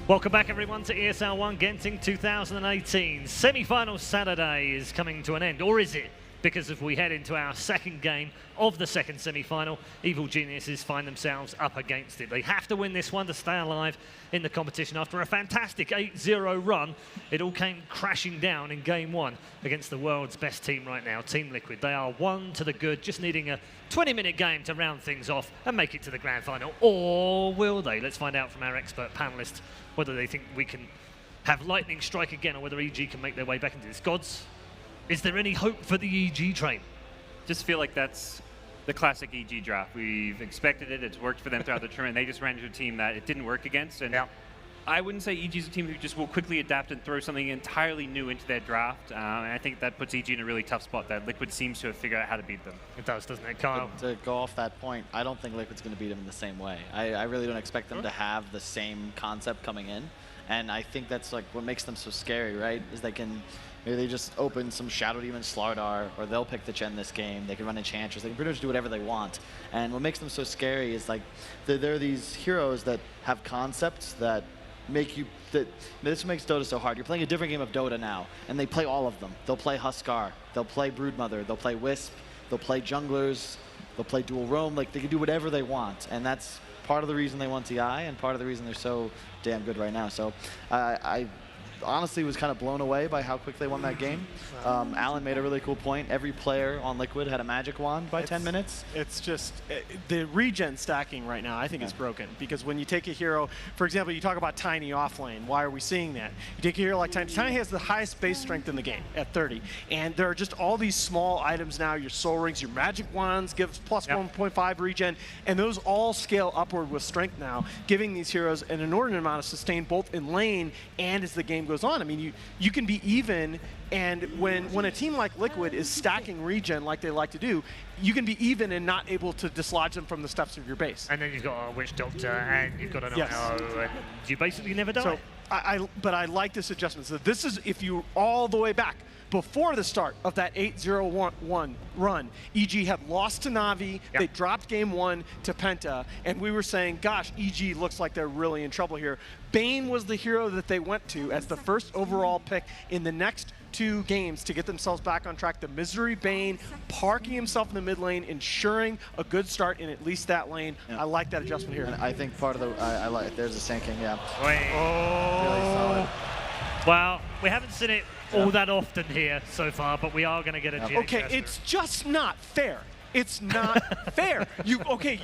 Welcome back everyone to ESL One Genting 2018. Semi-final Saturday is coming to an end, or is it? Because if we head into our second game of the second semi-final, Evil Geniuses find themselves up against it. They have to win this one to stay alive in the competition. After a fantastic 8-0 run, it all came crashing down in game one against the world's best team right now, Team Liquid. They are one to the good, just needing a 20-minute game to round things off and make it to the grand final. Or will they? Let's find out from our expert panelists whether they think we can have lightning strike again or whether EG can make their way back into this. Gods, is there any hope for the EG train? Just feel like that's the classic EG draft. We've expected it. It's worked for them throughout the tournament. They just ran into a team that it didn't work against. And I wouldn't say EG is a team who just will quickly adapt and throw something entirely new into their draft. And I think that puts EG in a really tough spot that Liquid seems to have figured out how to beat them. It does, doesn't it, Kyle? To go off that point, I don't think Liquid's going to beat them in the same way. I really don't expect them to have the same concept coming in. And I think that's like what makes them so scary, right? Is they can maybe they just open some Shadow Demon Slardar, or they'll pick the Chen this game. They can run Enchantress. They can pretty much do whatever they want. And what makes them so scary is like there are these heroes that have concepts that make you this makes Dota so hard. You're playing a different game of Dota now, and they play all of them. They'll play Huskar, they'll play Broodmother, they'll play Wisp, they'll play junglers, they'll play dual roam. Like they can do whatever they want, and that's part of the reason they won TI and part of the reason they're so damn good right now. So I honestly was kind of blown away by how quick they won that game. Alan made a really cool point. Every player on Liquid had a magic wand by 10 minutes. It's just the regen stacking right now, I think it's broken. Because when you take a hero, for example, you talk about Tiny offlane. Why are we seeing that? You take a hero like Tiny. Tiny has the highest base strength in the game at 30. And there are just all these small items now. Your soul rings, your magic wands gives plus 1.5 regen. And those all scale upward with strength now, giving these heroes an inordinate amount of sustain both in lane and as the game goes on. I mean, you can be even, and when a team like Liquid is stacking regen like they like to do, you can be even and not able to dislodge them from the steps of your base. And then you've got a Witch Doctor, and you've got an IO, and you basically never die. So but I like this adjustment. So this is if you all the way back. Before the start of that 8-0-1 run, EG had lost to Na'Vi, they dropped game one to Penta, and we were saying, gosh, EG looks like they're really in trouble here. Bane was the hero that they went to as the first overall pick in the next 2 games to get themselves back on track. The Misery Bane parking himself in the mid lane, ensuring a good start in at least that lane. I like that adjustment here. And I think part of the, I like, there's a Sand King, Wait. Really solid. Well, we haven't seen it all that often here so far, but we are going to get a GH. Okay, it's just not fair. It's not fair. You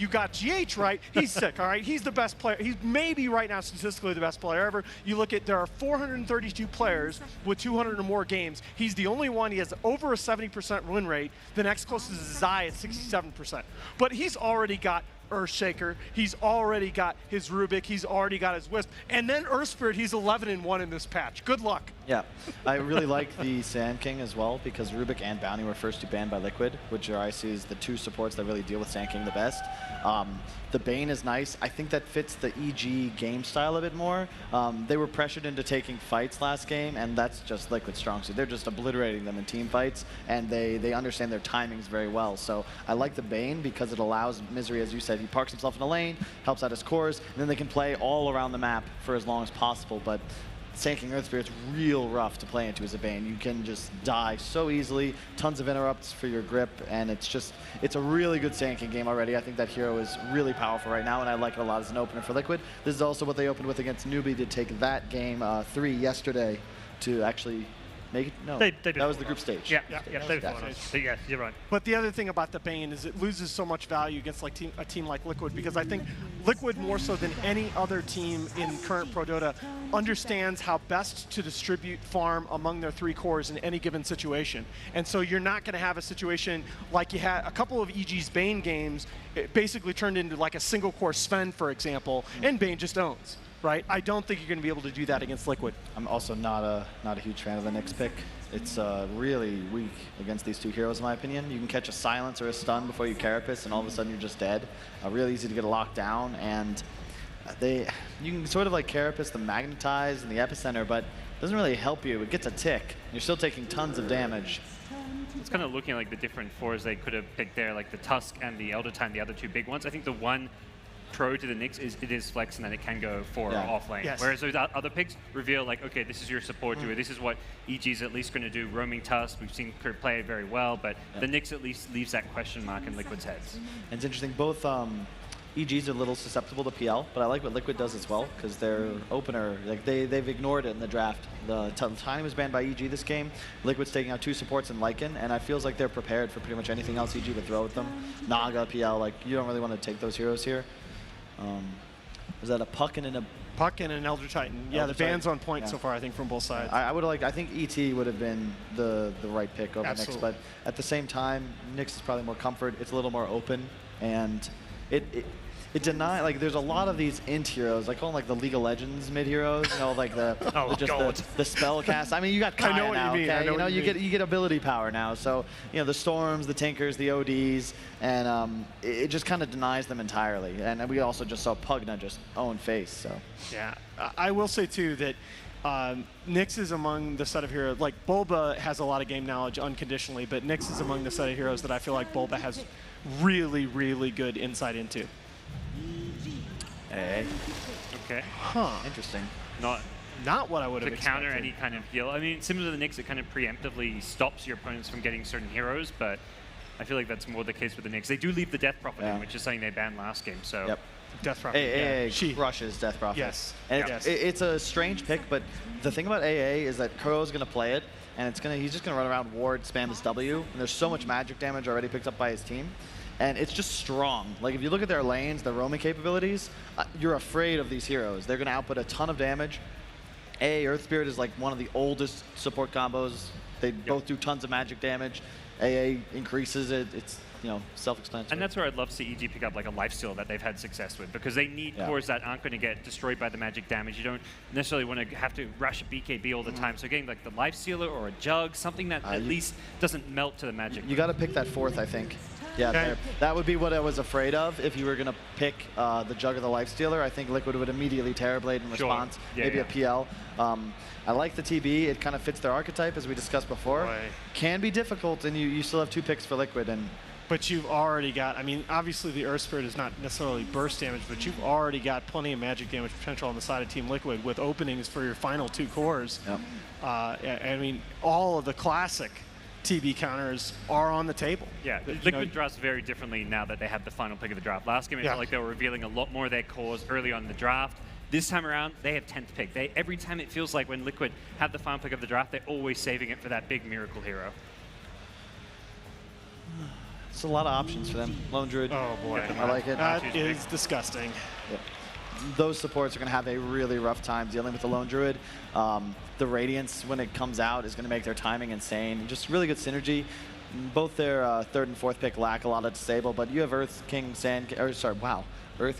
got GH right. He's sick, all right? He's the best player. He's maybe right now statistically the best player ever. You look at, there are 432 players with 200 or more games. He's the only one. He has over a 70% win rate. The next closest is Zai at 67%. But he's already got Earthshaker, he's already got his Rubik, he's already got his Wisp, and then Earth Spirit, he's 11-1 in this patch. Good luck. Yeah, I really like the Sand King as well because Rubik and Bounty were first to ban by Liquid, which I see is the 2 supports that really deal with Sand King the best. The Bane is nice. I think that fits the EG game style a bit more. They were pressured into taking fights last game, and that's just Liquid's strong suit. They're just obliterating them in team fights, and they understand their timings very well. So I like the Bane because it allows Misery, as you said, he parks himself in a lane, helps out his cores, and then they can play all around the map for as long as possible. But Sand King Earth Spirit's real rough to play into as a Bane. You can just die so easily, tons of interrupts for your grip, and it's a really good Sand King game already. I think that hero is really powerful right now, and I like it a lot as an opener for Liquid. This is also what they opened with against Newbie to take that game 3 yesterday to actually make it. No, that was the group stage. Yeah, you're right. But the other thing about the Bane is it loses so much value against like a team like Liquid, because I think Liquid, more so than any other team in current Pro Dota, understands how best to distribute farm among their 3 cores in any given situation. And so you're not going to have a situation like you had a couple of EG's Bane games. It basically turned into like a single core Sven, for example, and Bane just owns. Right? I don't think you're going to be able to do that against Liquid. I'm also not a huge fan of the Nyx pick. It's really weak against these 2 heroes, in my opinion. You can catch a silence or a stun before you carapace, and all of a sudden you're just dead. Really easy to get a lockdown, and you can sort of like carapace the magnetize and the epicenter, but it doesn't really help you. It gets a tick. You're still taking tons of damage. It's kind of looking like the different 4s they could have picked there, like the Tusk and the Elder Time, the other 2 big ones. I think the one pro to the Nyx is it is flex and that it can go for Yeah. off lane. Yes. Whereas those other picks reveal like, okay, this is your support duo. This is what EG is at least going to do. Roaming Tusk, we've seen Kurt play it very well, but the Nyx at least leaves that question mark in Liquid's heads. And it's interesting, both EGs are a little susceptible to PL, but I like what Liquid does as well, because their opener, like they've ignored it in the draft. The Tiny was banned by EG this game. Liquid's taking out 2 supports in Lycan, and I feels like they're prepared for pretty much anything else EG to throw at them. Naga, PL, like you don't really want to take those heroes here. Was that a Puck and a Puck and an Elder Titan. Yeah, Elder the ban's Titan. on point Yeah. so far, I think, from both sides. I think ET would have been the right pick over Nyx, Absolutely. but at the same time, Nyx is probably more comfort. It's a little more open, and it denies, like, there's a lot of these int heroes, I call them like the League of Legends mid heroes, you know, like the the spell cast. I mean, you got Kaya I know what now, you mean. okay? I know You know, what you you get ability power now. So, you know, the Storms, the Tinkers, the ODs, and it just kind of denies them entirely. And we also just saw Pugna just own face. So Yeah, I will say too that Nyx is among the set of heroes. Like Bulba has a lot of game knowledge unconditionally, but Nyx is among the set of heroes that I feel like Bulba has really, really good insight into. hey, Okay. Huh? interesting. Not what I would To have counter expected. any kind of heal. I mean, similar to the Nyx, it kind of preemptively stops your opponents from getting certain heroes, but I feel like that's more the case with the Nyx. They do leave the Death Prophet in, which is something they banned last game. So Yep. Death Prophet. AA She. crushes Death Prophet. Yes. And Yes. it's a strange pick, but the thing about AA is that Kuro's going to play it, and he's just going to run around, ward, spam his W, and there's so much magic damage already picked up by his team. And it's just strong. Like, if you look at their lanes, their roaming capabilities, you're afraid of these heroes. They're going to output a ton of damage. Earth Spirit is like one of the oldest support combos. They both do tons of magic damage. AA increases it. It's, you know, self-explanatory. And that's where I'd love to see EG pick up like a lifesteal that they've had success with, because they need cores that aren't going to get destroyed by the magic damage. You don't necessarily want to have to rush a BKB all the time. So getting like the lifestealer or a jug, something that at least doesn't melt to the magic. You got to pick that 4th, I think. Yeah, Okay. that would be what I was afraid of if you were going to pick the Jug or the Lifestealer. I think Liquid would immediately Terrorblade in response, maybe a PL. I like the TB. It kind of fits their archetype, as we discussed before. Right. Can be difficult, and you still have 2 picks for Liquid. And But you've already got, I mean, obviously the Earth Spirit is not necessarily burst damage, but you've already got plenty of magic damage potential on the side of Team Liquid with openings for your final 2 cores. Yep. I mean, all of the classic TB counters are on the table. Yeah, You Liquid know, drafts very differently now that they have the final pick of the draft. Last game, it felt like they were revealing a lot more of their cores early on in the draft. This time around, they have 10th pick. Every time it feels like when Liquid have the final pick of the draft, they're always saving it for that big miracle hero. it's a lot of options for them. Lone Druid. Oh boy, I like it. that is disgusting. Those supports are going to have a really rough time dealing with the Lone Druid. The Radiance, when it comes out, is going to make their timing insane. Just really good synergy. Both their 3rd and 4th pick lack a lot of disable, but you have Earth King, Earth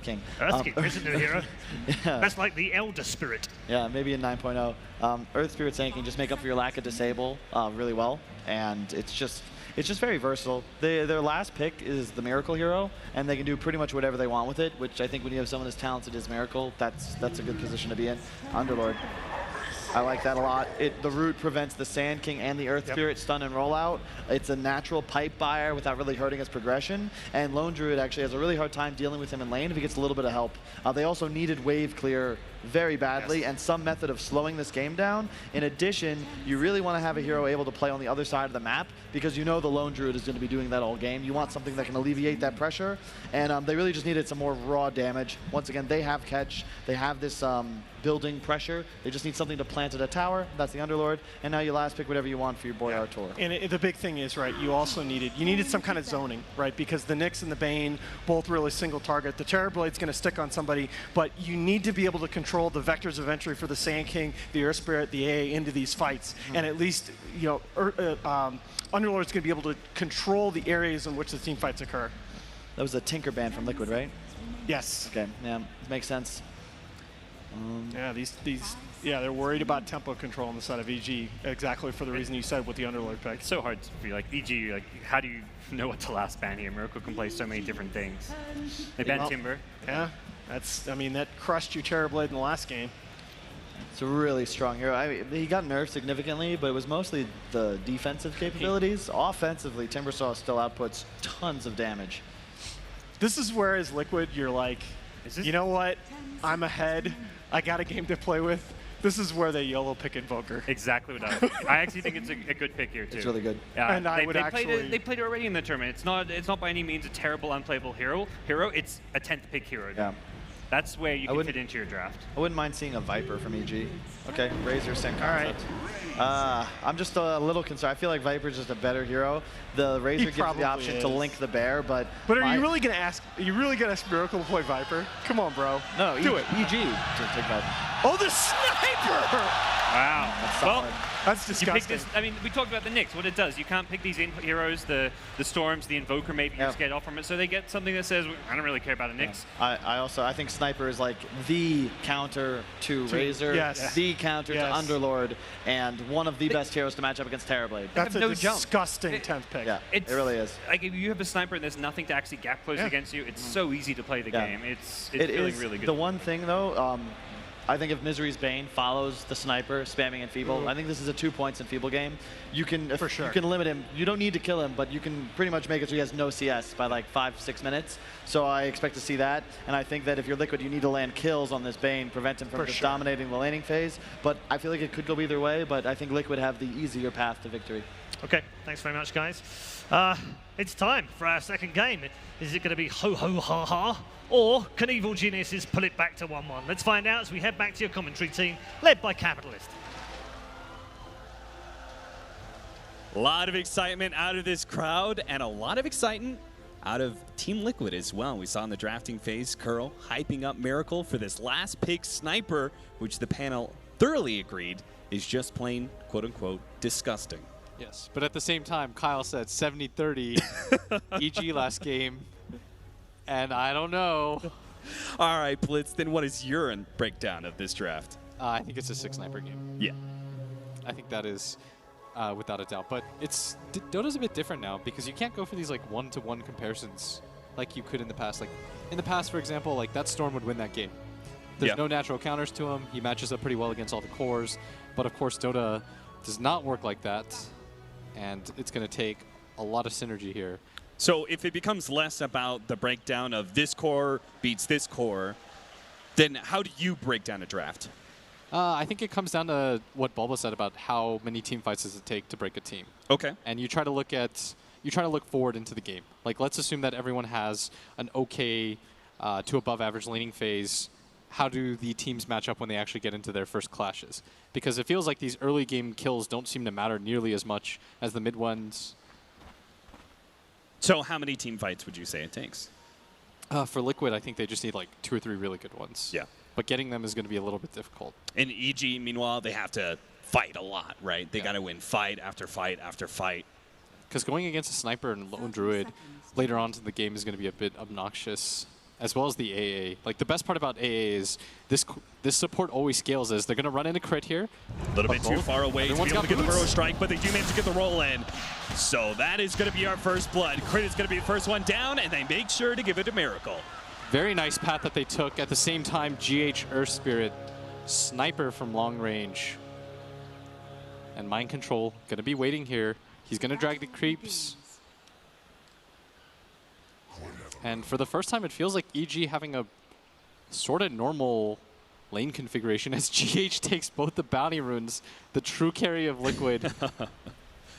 King. Earth King is a new hero. Yeah. That's like the Elder Spirit. Yeah, maybe in 9.0. Earth Spirit Sand can just make up for your lack of disable really well, and it's just very versatile. Their last pick is the Miracle Hero, and they can do pretty much whatever they want with it, which I think when you have someone as talented as Miracle, that's a good position to be in. Underlord. I like that a lot. The root prevents the Sand King and the Earth Spirit stun and rollout. It's a natural pipe buyer without really hurting his progression. And Lone Druid actually has a really hard time dealing with him in lane if he gets a little bit of help. They also needed wave clear very badly and some method of slowing this game down. In addition, you really want to have a hero able to play on the other side of the map because you know the Lone Druid is going to be doing that all game. You want something that can alleviate that pressure. And they really just needed some more raw damage. Once again, they have catch. They have this building pressure. They just need something to plant at a tower. That's the Underlord. And now you last pick whatever you want for your boy Artur. And the big thing is, right, you also needed some kind of zoning, right? Because the Nyx and the Bane, both really single target. The Terrorblade's going to stick on somebody, but you need to be able to control the vectors of entry for the Sand King, the Earth Spirit, the AA into these fights. And at least, you know, Underlord's going to be able to control the areas in which the team fights occur. That was a Tinker ban from Liquid, right? Yes. Okay, yeah, makes sense. Yeah, they're worried about tempo control on the side of EG, exactly for the reason you said with the Underlord pick. It's so hard to be like, EG, like, how do you know what to last ban here? Miracle can play so many different things. They banned Timber. Yeah, that crushed your Terrorblade in the last game. It's a really strong hero. I mean, he got nerfed significantly, but it was mostly the defensive capabilities. Offensively, Timbersaw still outputs tons of damage. This is where, as Liquid, you're like, You know what? I'm ahead. I got a game to play with. This is where they YOLO pick Invoker. Exactly what I think. I actually think it's a good pick here, too. It's really good. And I would they played it already in the tournament. It's not by any means a terrible, unplayable hero. It's a 10th pick hero. Yeah. That's where you can fit into your draft. I wouldn't mind seeing a Viper from EG. Okay, Razor, same concept. I'm just a little concerned. I feel like Viper's just a better hero. The Razor gives you the option to link the bear, but are you really gonna ask? Are you really gonna ask Miracle to play Viper? Come on, bro. No, do it. EG. Just take Viper. Oh, the sniper! Wow. Well, that's disgusting. I mean, we talked about the Nyx, what it does. You can't pick these input heroes, the Storms, the Invoker, maybe you just get off from it. So they get something that says, I don't really care about a Nyx. I think Sniper is like the counter to Razor, the counter to Underlord, and one of the best heroes to match up against Terrorblade. That's a disgusting 10th pick. Yeah, it really is. Like, if you have a Sniper and there's nothing to actually gap close against you, it's so easy to play the game. It's feeling really good. The one thing, though, I think if Misery's Bane follows the Sniper, spamming Enfeeble, I think this is a 2 points Enfeeble game. You can you can limit him. You don't need to kill him, but you can pretty much make it so he has no CS by like 5-6 minutes. So I expect to see that. And I think that if you're Liquid, you need to land kills on this Bane, prevent him from just dominating the laning phase. But I feel like it could go either way, but I think Liquid have the easier path to victory. Okay, thanks very much, guys. It's time for our second game. Is it going to be ho-ho-ha-ha? Or can Evil Geniuses pull it back to 1-1? Let's find out as we head back to your commentary team, led by Capitalist. A lot of excitement out of this crowd, and a lot of excitement out of Team Liquid as well. We saw in the drafting phase, Curl hyping up Miracle for this last pick Sniper, which the panel thoroughly agreed is just plain, quote-unquote, disgusting. Yes, but at the same time, Kyle said 70-30 EG last game, and I don't know. All right, Blitz, then what is your breakdown of this draft? I think it's a 6 Sniper game. Yeah. I think that is without a doubt. But Dota's a bit different now because you can't go for these like one-to-one comparisons like you could in the past. Like in the past, for example, like that Storm would win that game. There's no natural counters to him. He matches up pretty well against all the cores. But of course, Dota does not work like that. And it's going to take a lot of synergy here. So if it becomes less about the breakdown of this core beats this core, then how do you break down a draft? I think it comes down to what Bulba said about how many team fights does it take to break a team. Okay. And you try to look forward into the game. Like, let's assume that everyone has an okay to above average laning phase. How do the teams match up when they actually get into their first clashes? Because it feels like these early game kills don't seem to matter nearly as much as the mid ones. So how many team fights would you say it takes? For Liquid, I think they just need like 2 or 3 really good ones. Yeah. But getting them is going to be a little bit difficult. In EG, meanwhile, they have to fight a lot, right? They got to win fight after fight after fight. Because going against a Sniper and Lone Druid later on in the game is going to be a bit obnoxious, as well as the AA. Like, the best part about AA is this support always scales as they're going to run into crit here. A little bit too far away to be able to get the Burrow Strike, but they do manage to get the roll in. So that is going to be our first blood. Crit is going to be the first one down, and they make sure to give it to Miracle. Very nice path that they took. At the same time, GH Earth Spirit, Sniper from long range. And Mind Control going to be waiting here. He's going to drag the creeps. And for the first time, it feels like EG having a sort of normal lane configuration as GH takes both the bounty runes, the true carry of Liquid.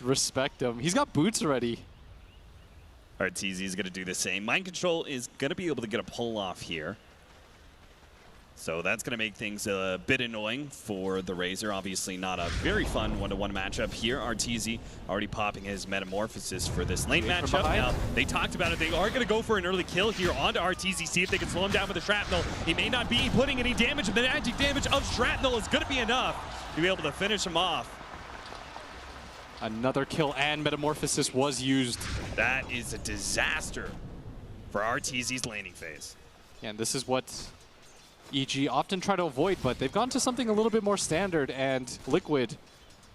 Respect him. He's got boots already. RTZ is going to do the same. Mind Control is going to be able to get a pull off here. So that's going to make things a bit annoying for the Razor. Obviously not a very fun one-to-one matchup here. RTZ already popping his Metamorphosis for this lane matchup. Now, they talked about it. They are going to go for an early kill here onto RTZ, see if they can slow him down with the Shrapnel. He may not be putting any damage, but the magic damage of Shrapnel is going to be enough to be able to finish him off. Another kill, and Metamorphosis was used. That is a disaster for RTZ's laning phase. Yeah, and this is what EG often try to avoid, but they've gone to something a little bit more standard, and Liquid,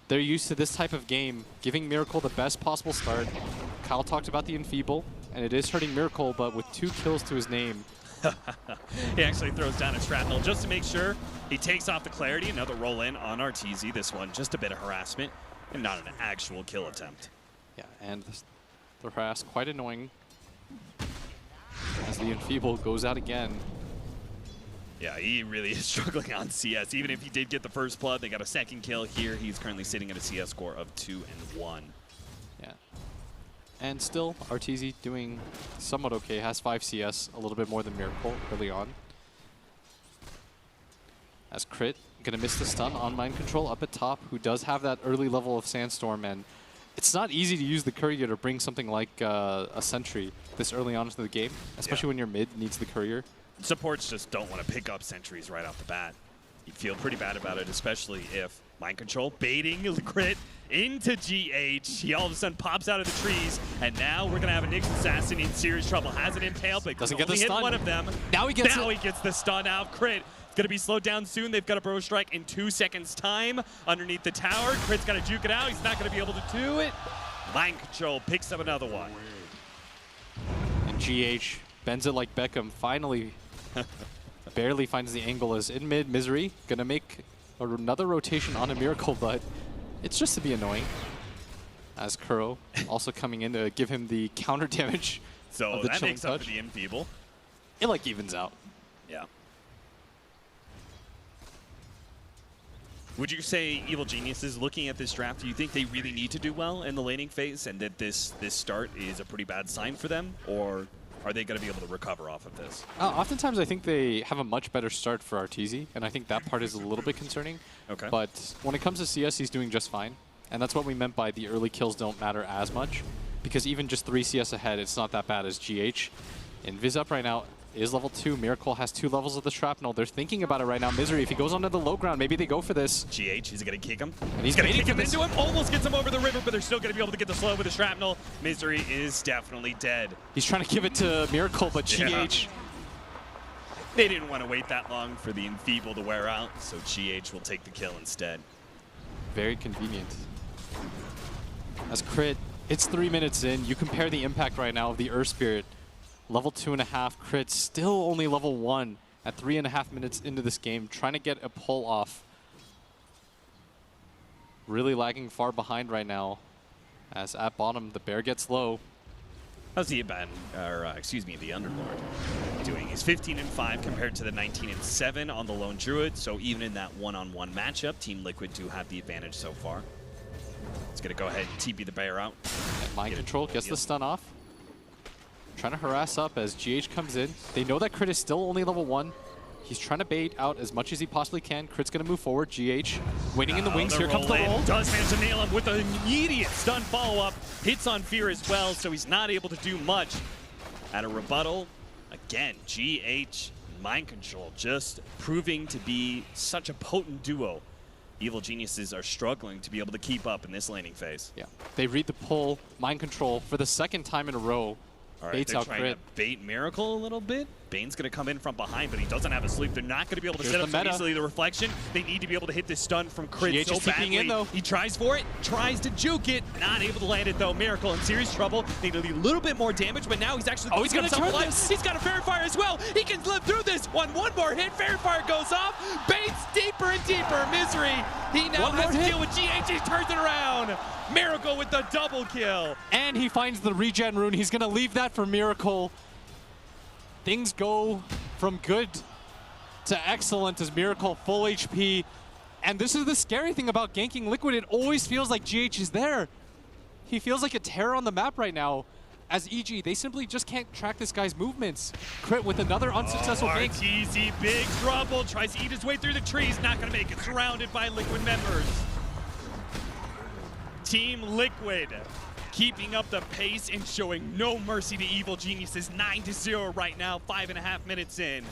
they're used to this type of game, giving Miracle the best possible start. Kyle talked about the Enfeeble, and it is hurting Miracle, but with 2 kills to his name. He actually throws down a Shrapnel just to make sure he takes off the Clarity. Another roll in on RTZ. This one, just a bit of harassment and not an actual kill attempt. Yeah, and the harass quite annoying as the Enfeeble goes out again. Yeah, he really is struggling on CS. Even if he did get the first blood, they got a second kill here. He's currently sitting at a CS score of 2-1. Yeah. And still, Arteezy doing somewhat okay. Has 5 CS, a little bit more than Miracle early on. As Crit, gonna miss the stun on Mind Control up at top, who does have that early level of Sandstorm, and it's not easy to use the Courier to bring something like a Sentry this early on into the game, especially when your mid needs the Courier. Supports just don't want to pick up sentries right off the bat. You feel pretty bad about it, especially if Mind Control baiting Crit into GH. He all of a sudden pops out of the trees, and now we're going to have a Nyx Assassin in serious trouble. Has an impale, but doesn't get the hit stun. One of them. Now he gets the stun out. Crit going to be slowed down soon. They've got a Bro Strike in 2 seconds' time underneath the tower. Crit's got to juke it out. He's not going to be able to do it. Mind Control picks up another one. And GH bends it like Beckham. Finally, barely finds the angle as in mid. Misery gonna make another rotation on a Miracle, but it's just to be annoying. As Kuro also coming in to give him the counter damage So of the that Chilling makes up Touch. for the Enfeeble. It like evens out. Yeah. Would you say Evil Geniuses, looking at this draft, do you think they really need to do well in the laning phase and that this start is a pretty bad sign for them? Or are they going to be able to recover off of this? Oftentimes I think they have a much better start for Arteezy, and I think that part is a little bit concerning. Okay. But when it comes to CS, he's doing just fine. And that's what we meant by the early kills don't matter as much, because even just 3 CS ahead, it's not that bad as GH. And Viz up right now is level 2. Miracle has 2 levels of the Shrapnel. They're thinking about it right now. Misery, if he goes onto the low ground, maybe they go for this. GH, is he going to kick him? And he's going to waiting kick for him this. into him, almost gets him over the river, but they're still going to be able to get the slow with the Shrapnel. Misery is definitely dead. He's trying to give it to Miracle, but GH... Yeah. They didn't want to wait that long for the Enfeeble to wear out, so GH will take the kill instead. Very convenient. As Crit, it's 3 minutes in. You compare the impact right now of the Earth Spirit. Level 2.5, Crit still only level 1 at 3.5 minutes into this game, trying to get a pull off. Really lagging far behind right now, as at bottom, the bear gets low. How's the the Underlord doing? He's 15-5 compared to the 19-7 on the Lone Druid, so even in that one-on-one matchup, Team Liquid do have the advantage so far. It's going to go ahead and TP the bear out. And Mind Control gets the stun off. Trying to harass up as GH comes in. They know that Crit is still only level 1. He's trying to bait out as much as he possibly can. Crit's going to move forward. GH waiting in the wings. Here comes the roll. Does manage to nail him with an immediate stun follow-up. Hits on Fear as well, so he's not able to do much. At a rebuttal, again, GH, Mind Control, just proving to be such a potent duo. Evil Geniuses are struggling to be able to keep up in this laning phase. Yeah, they read the pull. Mind Control for the 2nd time in a row. All right, Baits they're out trying Crit. to bait Miracle a little bit. Bane's going to come in from behind, but he doesn't have a sleep. They're not going to be able to Here's set up the so meta. easily the reflection. They need to be able to hit this stun from Crit GH so is TPing badly. in, though. He tries for it, tries to juke it, not able to land it though. Miracle in serious trouble. They need a little bit more damage, but now he's actually he's gonna himself turn alive. this. He's got a Fairy Fire as well. He can live through this. One more hit. Fairy Fire goes off. Bane's deeper and deeper. Misery. He now One has more to hit. deal with GH. He turns it around. Miracle with the double kill. And he finds the regen rune. He's going to leave that for Miracle. Things go from good to excellent as Miracle full HP. And this is the scary thing about ganking Liquid. It always feels like GH is there. He feels like a terror on the map right now. As EG, they simply just can't track this guy's movements. Crit with another unsuccessful gank. Arteezy, big trouble. Tries to eat his way through the trees. Not going to make it. Surrounded by Liquid members. Team Liquid keeping up the pace and showing no mercy to Evil Geniuses. 9-0 right now, 5.5 minutes in.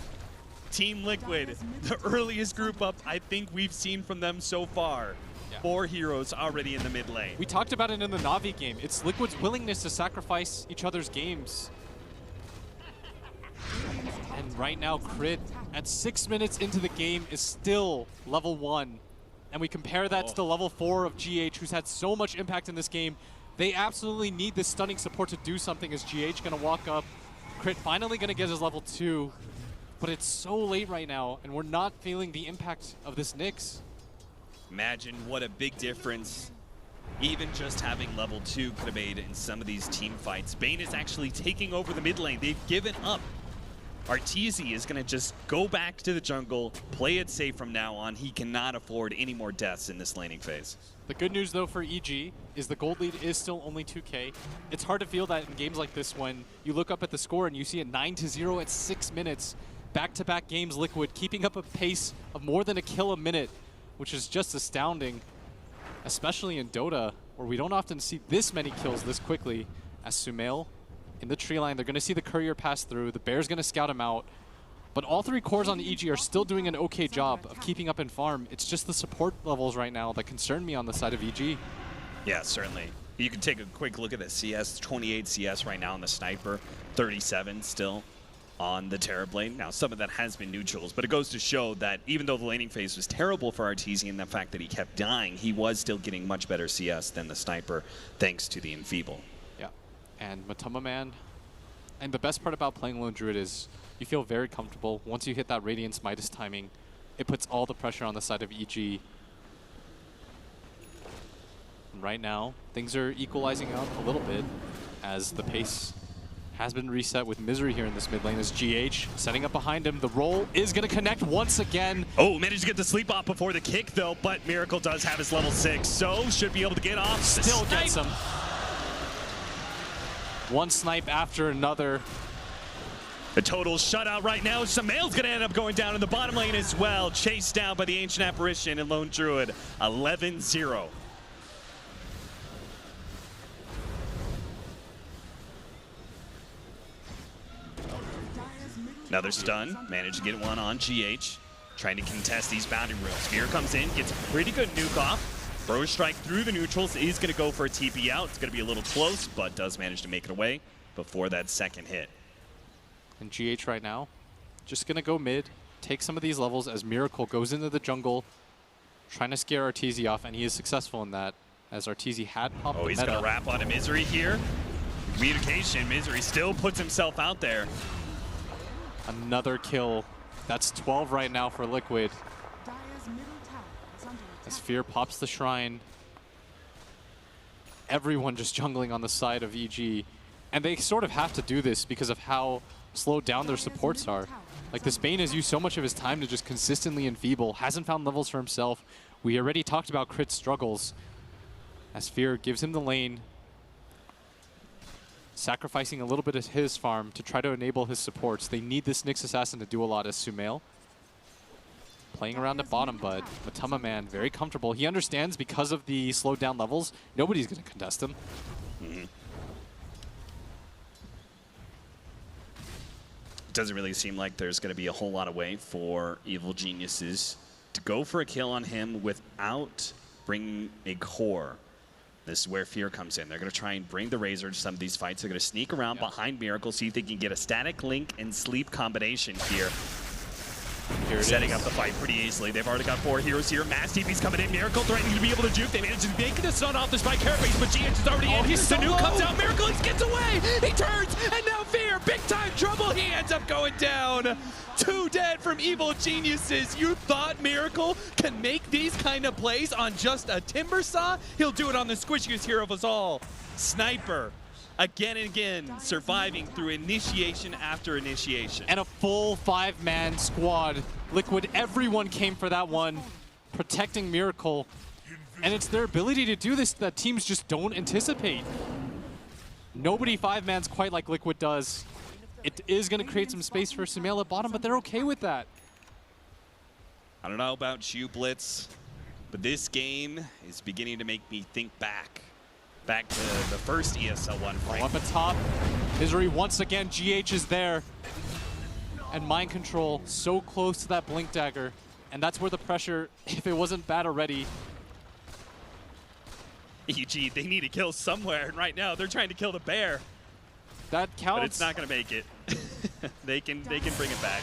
Team Liquid, the earliest group up I think we've seen from them so far. Yeah. 4 heroes already in the mid lane. We talked about it in the Na'Vi game. It's Liquid's willingness to sacrifice each other's games. And right now, Crit, at 6 minutes into the game, is still level 1. And we compare that to the level 4 of GH, who's had so much impact in this game. They absolutely need this stunning support to do something as GH gonna walk up. Crit finally gonna get his level 2. But it's so late right now, and we're not feeling the impact of this Nyx. Imagine what a big difference even just having level 2 could have made in some of these team fights. Bane is actually taking over the mid lane. They've given up Arteezy is going to just go back to the jungle, play it safe from now on. He cannot afford any more deaths in this laning phase. The good news, though, for EG is the gold lead is still only 2K. It's hard to feel that in games like this when you look up at the score and you see it 9-0 at 6 minutes. Back-to-back games, Liquid keeping up a pace of more than a kill a minute, which is just astounding, especially in Dota, where we don't often see this many kills this quickly. As Sumail in the tree line, they're going to see the courier pass through. The Bear's going to scout him out. But all 3 cores on the EG are still doing an okay job of keeping up in farm. It's just the support levels right now that concern me on the side of EG. Yeah, certainly. You can take a quick look at the CS, 28 CS right now on the Sniper, 37 still on the Terrorblade. Now, some of that has been neutrals, but it goes to show that even though the laning phase was terrible for Arteezy and the fact that he kept dying, he was still getting much better CS than the Sniper thanks to the Enfeeble. Yeah, and Matama Man, and the best part about playing Lone Druid is you feel very comfortable. Once you hit that Radiance Midas timing, it puts all the pressure on the side of EG. And right now, things are equalizing out a little bit as the pace has been reset with Misery here in this mid lane as GH setting up behind him. The roll is going to connect once again. Oh, managed to get the sleep off before the kick, though, but Miracle does have his level 6, so should be able to get off. Still gets him. One snipe after another. A total shutout right now. Sumail's going to end up going down in the bottom lane as well. Chased down by the Ancient Apparition and Lone Druid, 11-0. Another stun, managed to get one on GH, trying to contest these boundary rules. Spear comes in, gets a pretty good nuke off. Throw strike through the neutrals, is going to go for a TP out. It's going to be a little close, but does manage to make it away before that second hit. And GH right now, just going to go mid, take some of these levels as Miracle goes into the jungle, trying to scare Arteezy off, and he is successful in that, as Arteezy had popped the he's meta. going to wrap on a Misery here. Communication, Misery still puts himself out there. Another kill. That's 12 right now for Liquid. As Fear pops the Shrine. Everyone just jungling on the side of EG. And they sort of have to do this because of how slowed down their supports are. Like, this Bane has used so much of his time to just consistently enfeeble. Hasn't found levels for himself. We already talked about Crit struggles. As Fear gives him the lane. Sacrificing a little bit of his farm to try to enable his supports. They need this Nyx Assassin to do a lot as Sumail. Playing around at bottom, but Matama Man very comfortable. He understands because of the slowed down levels, nobody's going to contest him. It doesn't really seem like there's going to be a whole lot of way for Evil Geniuses to go for a kill on him without bringing a core. This is where Fear comes in. They're going to try and bring the Razor to some of these fights. They're going to sneak around behind Miracle, see if they can get a static link and sleep combination here. Setting up the fight pretty easily. They've already got 4 heroes here. Mass TP's coming in. Miracle threatening to be able to juke. They managed to make the stun off the spike Carapace, but GH is already in. He's the so nuke low. comes out. Miracle gets away. He turns, and now Fear, big time trouble. He ends up going down. 2 dead from Evil Geniuses. You thought Miracle can make these kind of plays on just a Timber Saw? He'll do it on the squishiest hero of us all, Sniper. Again and again, surviving through initiation after initiation. And a full 5-man squad. Liquid, everyone came for that one, protecting Miracle. And it's their ability to do this that teams just don't anticipate. Nobody 5-mans quite like Liquid does. It is going to create some space for Sumail at bottom, but they're okay with that. I don't know about you, Blitz, but this game is beginning to make me think back to the first ESL One fight. Up at top, Misery once again, GH is there. And Mind Control so close to that Blink Dagger. And that's where the pressure, if it wasn't bad already. EG, they need to kill somewhere, and right now they're trying to kill the bear. That counts. But it's not going to make it. they can bring it back.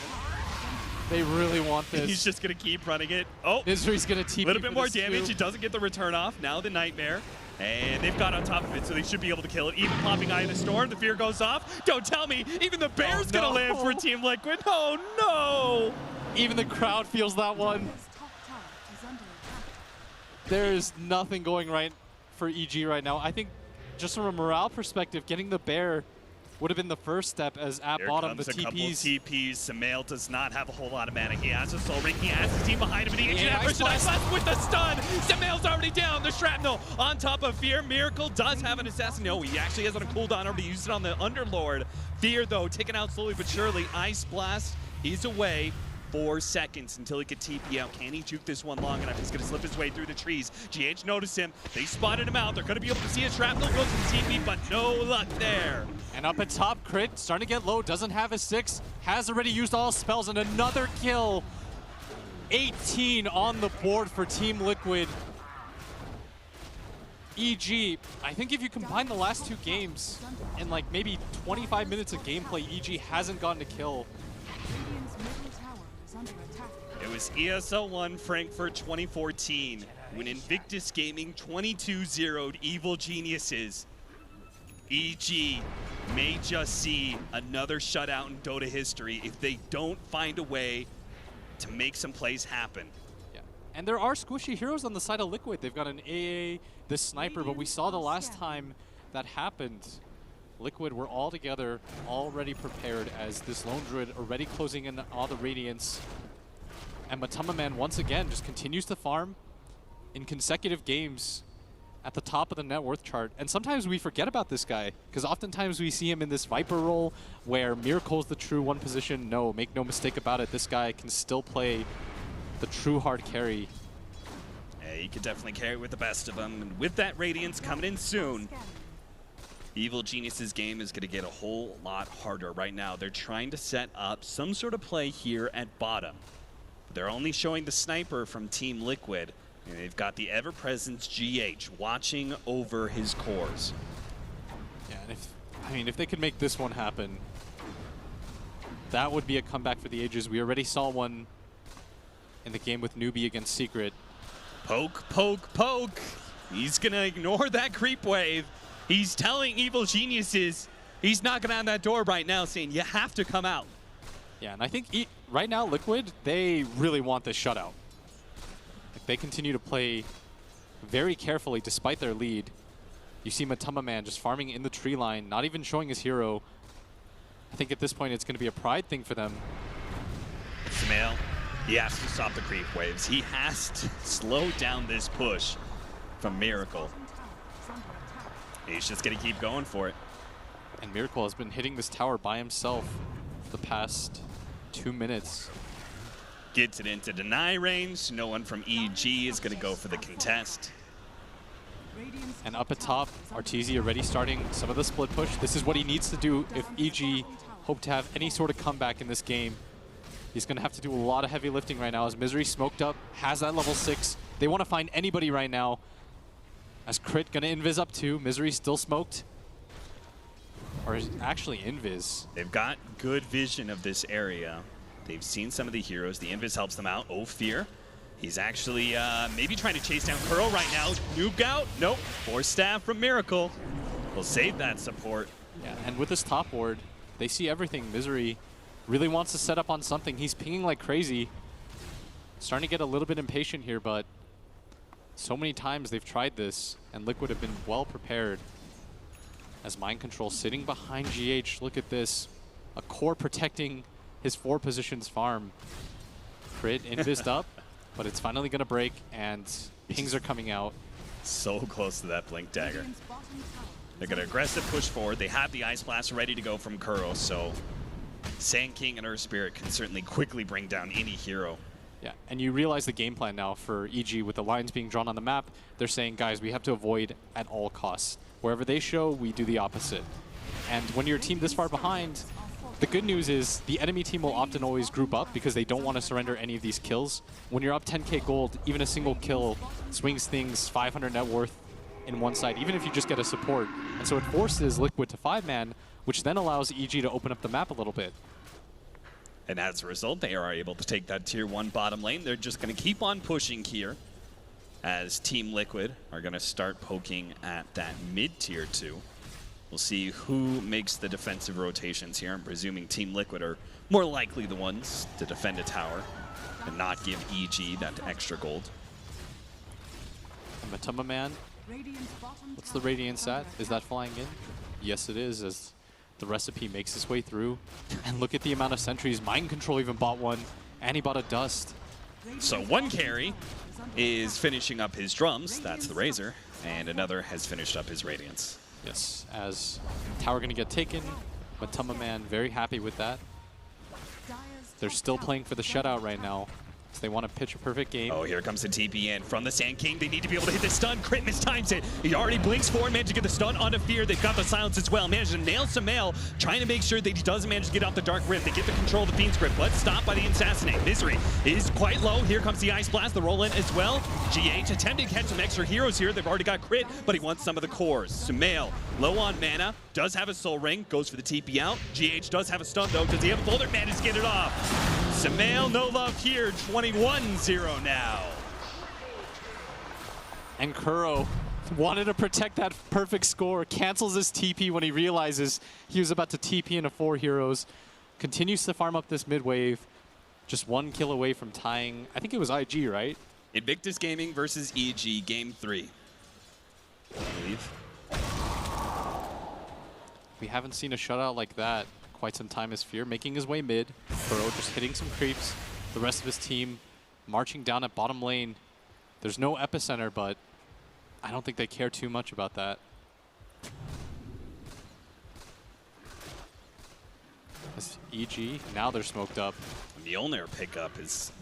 They really want this. He's just going to keep running it. Oh, Misery's going to TP a little bit for more this damage. too. He doesn't get the return off. Now the Nightmare. And they've got on top of it, so they should be able to kill it. Even popping Eye of the Storm, the Fear goes off. Don't tell me, even the Bear's going to live for Team Liquid. Oh, no! Even the crowd feels that one. There is nothing going right for EG right now. I think just from a morale perspective, getting the Bear would have been the first step, as at Here bottom the comes a couple TPs. TPs. Samael does not have a whole lot of mana. He has a Soul Ring. He has his team behind him, and he actually Yeah, has Ice Blast. with the stun. Samael's already down. The Shrapnel on top of Fear. Miracle does have an assassin. No, he actually has it on a cooldown. Already used it on the Underlord. Fear, though, taken out slowly but surely. Ice Blast, he's away. 4 seconds until he could TP out. Can he juke this one long enough? He's going to slip his way through the trees. GH noticed him. They spotted him out. They're going to be able to see his Shrapnel go to the TP, but no luck there. And up at top, Crit starting to get low, doesn't have his 6, has already used all spells, and another kill. 18 on the board for Team Liquid. EG, I think if you combine the last 2 games in like maybe 25 minutes of gameplay, EG hasn't gotten a kill. It was ESL One Frankfurt 2014 when Invictus Gaming 22-0'd Evil Geniuses. EG may just see another shutout in Dota history if they don't find a way to make some plays happen. Yeah. And there are squishy heroes on the side of Liquid. They've got an AA, this sniper, but we saw the last time that happened, Liquid were all together, already prepared, as this Lone Druid already closing in all the Radiance. And Matama Man once again just continues to farm in consecutive games at the top of the net worth chart. And sometimes we forget about this guy, because oftentimes we see him in this Viper role where Miracle's the true one position. No, make no mistake about it, this guy can still play the true hard carry. Yeah, he could definitely carry with the best of them. And with that Radiance coming in soon, Evil Genius's game is going to get a whole lot harder right now. They're trying to set up some sort of play here at bottom. They're only showing the sniper from Team Liquid, and they've got the ever-present GH watching over his cores. Yeah, and if they could make this one happen, that would be a comeback for the ages. We already saw one in the game with Newbie against Secret. Poke, poke, poke. He's going to ignore that creep wave. He's telling Evil Geniuses he's knocking on that door right now, saying you have to come out. Yeah, and I think right now, Liquid, they really want this shutout. Like, they continue to play very carefully despite their lead. You see Matama Man just farming in the tree line, not even showing his hero. I think at this point it's going to be a pride thing for them. Samael, he has to stop the creep waves. He has to slow down this push from Miracle. He's just going to keep going for it. And Miracle has been hitting this tower by himself for the past 2 minutes. Gets it into deny range. No one from EG is going to go for the contest. And up at top, Arteezy already starting some of the split push. This is what he needs to do if EG hope to have any sort of comeback in this game. He's going to have to do a lot of heavy lifting right now as Misery smoked up, has that level 6. They want to find anybody right now. As Crit going to invis up too. Misery still smoked. Or is actually invis. They've got good vision of this area. They've seen some of the heroes. The invis helps them out. Oh, Fear. He's actually maybe trying to chase down Curl right now. Nuke out. Nope. Force Staff from Miracle. We'll save that support. Yeah, and with this top ward, they see everything. Misery really wants to set up on something. He's pinging like crazy. Starting to get a little bit impatient here, but so many times they've tried this, and Liquid have been well prepared. As Mind Control sitting behind GH, look at this. A core protecting his 4 positions farm. Crit invised up, but it's finally going to break, and pings are coming out. So close to that Blink Dagger. They're going to aggressive push forward. They have the Ice Blast ready to go from Kuro, so Sand King and Earth Spirit can certainly quickly bring down any hero. Yeah, and you realize the game plan now for EG with the lines being drawn on the map. They're saying, guys, we have to avoid at all costs. Wherever they show, we do the opposite. And when you're a team this far behind, the good news is the enemy team will often always group up because they don't want to surrender any of these kills. When you're up 10k gold, even a single kill swings things 500 net worth in one side, even if you just get a support. And so it forces Liquid to 5-man, which then allows EG to open up the map a little bit. And as a result, they are able to take that tier 1 bottom lane. They're just going to keep on pushing here as Team Liquid are going to start poking at that mid tier 2. We'll see who makes the defensive rotations here. I'm presuming Team Liquid are more likely the ones to defend a tower and not give EG that extra gold. And Matama Man, what's the Radiance at? Is that flying in? Yes, it is, as the recipe makes its way through. And look at the amount of sentries. Mind Control even bought one, and he bought a Dust. So one carry is finishing up his drums, that's the Razor, and another has finished up his Radiance. Yes, as tower going to get taken, Matama Man very happy with that. They're still playing for the shutout right now, so they want to pitch a perfect game. Oh, here comes the TP in from the Sand King. They need to be able to hit the stun. Crit mistimes it. He already blinks forward, managed to get the stun onto Fear. They've got the silence as well. Managed to nail Samael, trying to make sure that he doesn't manage to get off the Dark Rift. They get the control of the Fiend's Grip, but stopped by the Assassinate. Misery is quite low. Here comes the Ice Blast, the roll in as well. GH attempting to catch some extra heroes here. They've already got Crit, but he wants some of the cores. Samael, low on mana, does have a Soul Ring, goes for the TP out. GH does have a stun though. Does he have a boulder? Managed to get it off. Samael, no love here, 21-0 now. And Kuro wanted to protect that perfect score, cancels his TP when he realizes he was about to TP into 4 heroes, continues to farm up this mid wave, just 1 kill away from tying, I think it was IG, right? Invictus Gaming versus EG, Game 3, I believe. We haven't seen a shutout like that quite some time as Fear making his way mid. Kuro just hitting some creeps. The rest of his team marching down at bottom lane. There's no epicenter, but I don't think they care too much about that. As EG, now they're smoked up. Mjolnir pickup is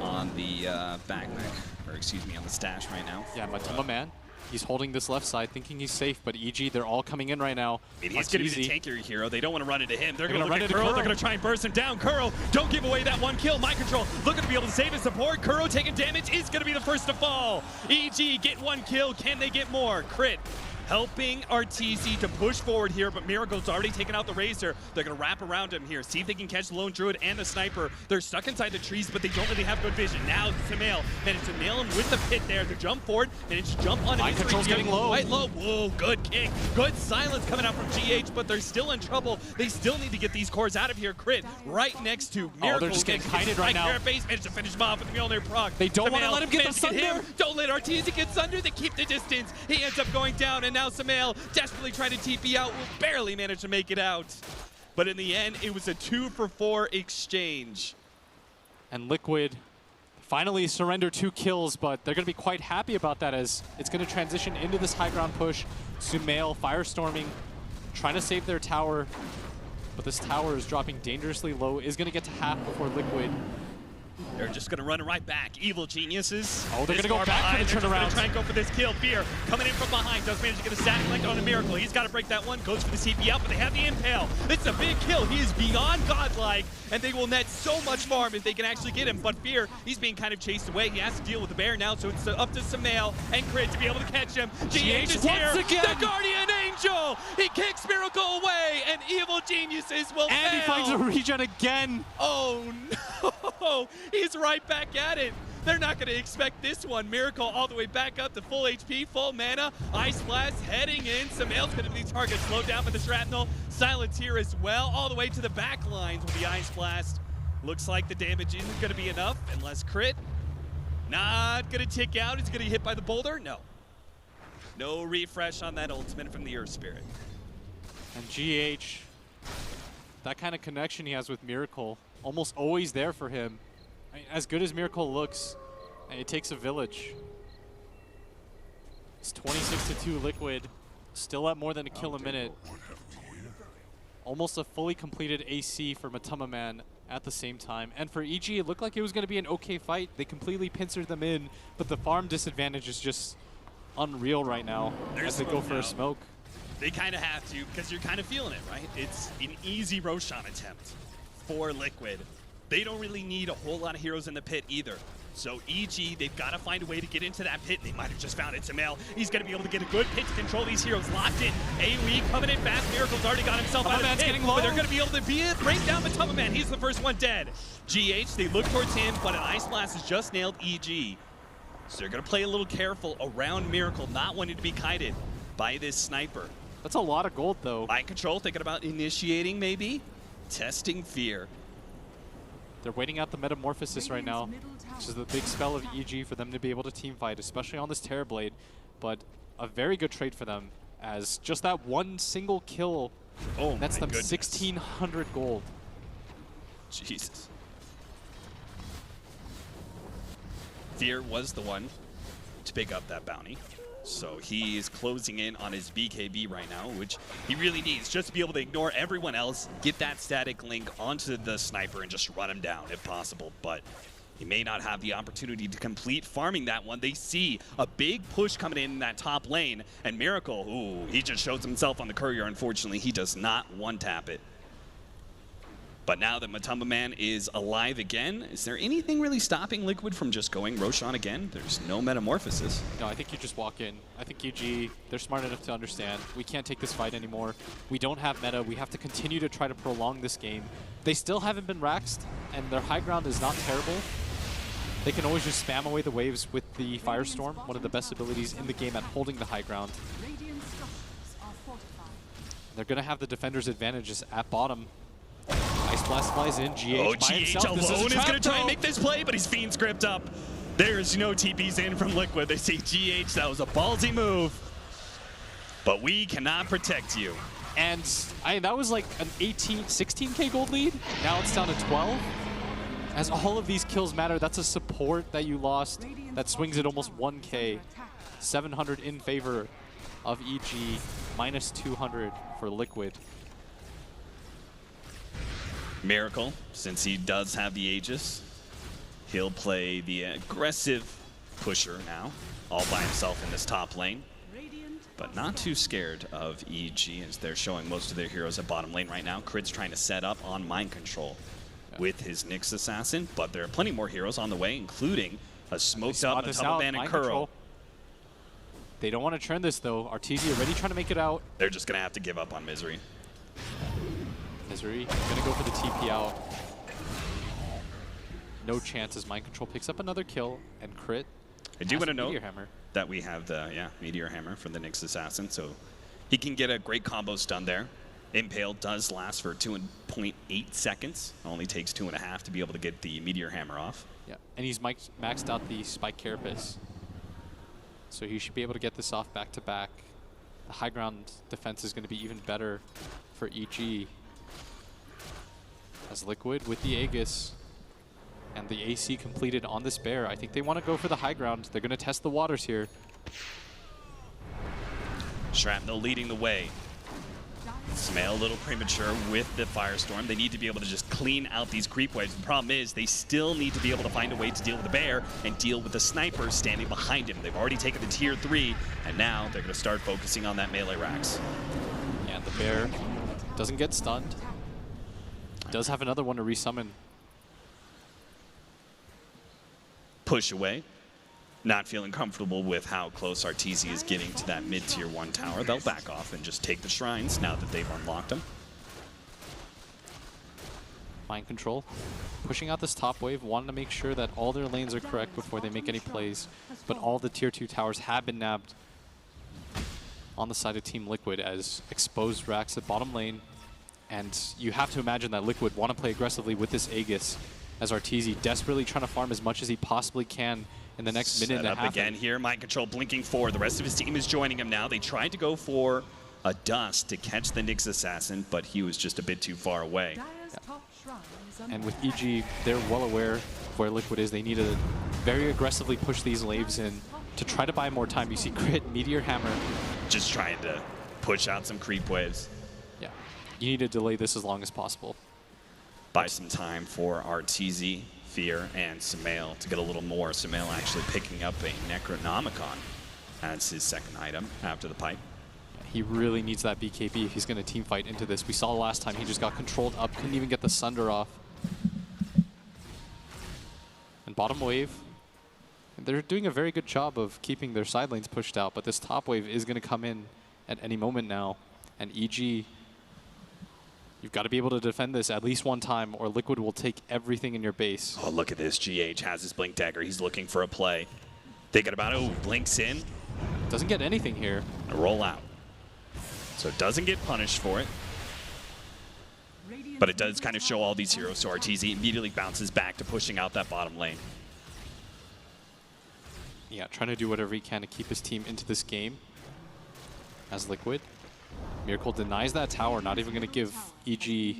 on the back neck, or excuse me, on the stash right now. Yeah, Matama Man. He's holding this left side, thinking he's safe, but EG, they're all coming in right now. I mean, he's going to be the tankier hero. They don't want to run into him. They're going to run look at into Kuro. They're going to try and burst him down. Kuro, don't give away that 1 kill. Mind Control looking to be able to save his support. Kuro taking damage is going to be the first to fall. EG get 1 kill. Can they get more? Crit helping RTC to push forward here, but Miracle's already taken out the Razor. They're going to wrap around him here, see if they can catch the Lone Druid and the Sniper. They're stuck inside the trees, but they don't really have good vision. Now Samael managed to nail him with the pit there. To jump forward, managed to jump on him. Mind Control's getting low. Quite low. Whoa, good kick. Good silence coming out from GH, but they're still in trouble. They still need to get these cores out of here. Crit right next to Miracle. Oh, they're just getting kited right now. Base managed to finish him off with the Mjolnir proc. They don't want to let him get the Sunder. Don't let RTC get Sunder. They keep the distance. He ends up going down, and now Samael desperately trying to TP out, will barely manage to make it out. But in the end, it was a 2-for-4 exchange. And Liquid finally surrender 2 kills, but they're going to be quite happy about that as it's going to transition into this high ground push. Samael firestorming, trying to save their tower, but this tower is dropping dangerously low, is going to get to half before Liquid. They're just going to run right back. Evil geniuses. Oh, they're going to go back for the turnaround. They're try and go for this kill. Fear coming in from behind. Does manage to get a static link on a Miracle. He's got to break that one. Goes for the CP out, but they have the Impale. It's a big kill. He is beyond godlike, and they will net so much farm if they can actually get him. But Fear, he's being kind of chased away. He has to deal with the bear now, so it's up to Samael and Crit to be able to catch him. GH is here. Again. The Guardian Angel. He kicks Miracle away, and Evil Geniuses will fail. And he finds a regen again. Oh, no. He's right back at it. They're not going to expect this one. Miracle all the way back up to full HP, full mana. Ice Blast heading in. Samael's going to be target slowed down by the Shrapnel. Silence here as well, all the way to the back lines with the Ice Blast. Looks like the damage isn't going to be enough unless Crit. Not going to tick out. He's going to get hit by the boulder. No. No refresh on that ultimate from the Earth Spirit. And GH, that kind of connection he has with Miracle, almost always there for him. I mean, as good as Miracle looks, and it takes a village. It's 26-2 Liquid, still at more than a kill a minute. Almost a fully completed AC for Matama Man at the same time. And for EG, it looked like it was going to be an okay fight. They completely pincered them in, but the farm disadvantage is just unreal right now as they go for a smoke. They kind of have to, because you're kind of feeling it, right? It's an easy Roshan attempt for Liquid. They don't really need a whole lot of heroes in the pit either. So EG, they've got to find a way to get into that pit. They might have just found it. Samael, he's going to be able to get a good pit to control these heroes. Locked in. AoE coming in fast. Miracle's already got himself out of the pit. Getting low. But they're going to be able to bring down Matama Man. He's the first one dead. GH, they look towards him, but an Ice Blast has just nailed EG. So they're going to play a little careful around Miracle, not wanting to be kited by this sniper. That's a lot of gold, though. Mind Control, thinking about initiating, maybe? Testing Fear. They're waiting out the Metamorphosis right now, which is the big spell of EG for them to be able to team fight, especially on this Terrorblade. But a very good trade for them, as just that one single kill Oh, That's my them goodness. 1,600 gold. Jesus. Fear was the one to pick up that bounty. So he's closing in on his BKB right now, which he really needs just to be able to ignore everyone else, get that static link onto the sniper and just run him down if possible. But he may not have the opportunity to complete farming that one. They see a big push coming in that top lane, and Miracle, ooh, he just shows himself on the courier. Unfortunately, he does not one-tap it. But now that Matumba Man is alive again, is there anything really stopping Liquid from just going Roshan again? There's no metamorphosis. No, I think you just walk in. I think EG, they're smart enough to understand. We can't take this fight anymore. We don't have meta. We have to continue to try to prolong this game. They still haven't been raxed, and their high ground is not terrible. They can always just spam away the waves with the Firestorm, one of the best abilities in the game at holding the high ground. They're going to have the defender's advantages at bottom. Ice Blast flies in, GH Oh, by GH himself. alone is going to try and throw. make this play, but he's Fiend script up. There's no TPs in from Liquid. They say, GH, that was a ballsy move. But we cannot protect you. And that was like an 16k gold lead. Now it's down to 12. As all of these kills matter, that's a support that you lost that swings at almost 1k. 700 in favor of EG, minus 200 for Liquid. Miracle, since he does have the Aegis, he'll play the aggressive pusher now, all by himself in this top lane. But not too scared of EG as they're showing most of their heroes at bottom lane right now. Crit's trying to set up on Mind Control with his Nyx Assassin, but there are plenty more heroes on the way, including a smoked up Matumba Man and Kuro. They don't want to turn this though. Arteezy already trying to make it out. They're just going to have to give up on Misery. Misery gonna go for the TP out. No chance as Mind Control picks up another kill, and Crit. I do want to note Hammer. that we have the Meteor Hammer from the Nyx Assassin, so he can get a great combo stun there. Impale does last for 2.8 seconds. Only takes 2.5 to be able to get the Meteor Hammer off. Yeah, and he's maxed out the Spike Carapace. So he should be able to get this off back to back. The high ground defense is going to be even better for EG. As Liquid with the Aegis and the AC completed on this bear, I think they want to go for the high ground. They're going to test the waters here. Shrapnel leading the way. Smail a little premature with the Firestorm. They need to be able to just clean out these creep waves. The problem is they still need to be able to find a way to deal with the bear and deal with the sniper standing behind him. They've already taken the tier 3, and now they're going to start focusing on that melee racks. Yeah, the bear doesn't get stunned. Does have another one to resummon. Push away. Not feeling comfortable with how close Arteezy is getting to that mid-tier 1 tower. They'll back off and just take the shrines now that they've unlocked them. Mind Control pushing out this top wave, wanting to make sure that all their lanes are correct before they make any plays. But all the tier 2 towers have been nabbed on the side of Team Liquid as exposed racks at bottom lane. And you have to imagine that Liquid want to play aggressively with this Aegis as Arteezy desperately trying to farm as much as he possibly can in the next minute and a half. Again here, Mind Control blinking forward. The rest of his team is joining him now. They tried to go for a Dust to catch the Nyx Assassin, but he was just a bit too far away. Yeah. And with EG, they're well aware of where Liquid is. They need to very aggressively push these waves in to try to buy more time. You see Crit, Meteor Hammer. Just trying to push out some creep waves. Yeah, you need to delay this as long as possible. Buy some time for Arteezy, Fear, and Semail to get a little more. Semail actually picking up a Necronomicon as his second item after the pipe. Yeah, he really needs that BKB if he's going to team fight into this. We saw last time he just got controlled up, couldn't even get the Sunder off. And bottom wave, they're doing a very good job of keeping their side lanes pushed out, but this top wave is going to come in at any moment now. And EG, you've got to be able to defend this at least one time or Liquid will take everything in your base. Oh, look at this. GH has his Blink Dagger. He's looking for a play. Thinking about it. Oh, blinks in. Doesn't get anything here. A roll out. So it doesn't get punished for it. But it does kind of show all these heroes. So Arteezy immediately bounces back to pushing out that bottom lane. Yeah, trying to do whatever he can to keep his team into this game as Liquid. Miracle denies that tower, not even going to give EG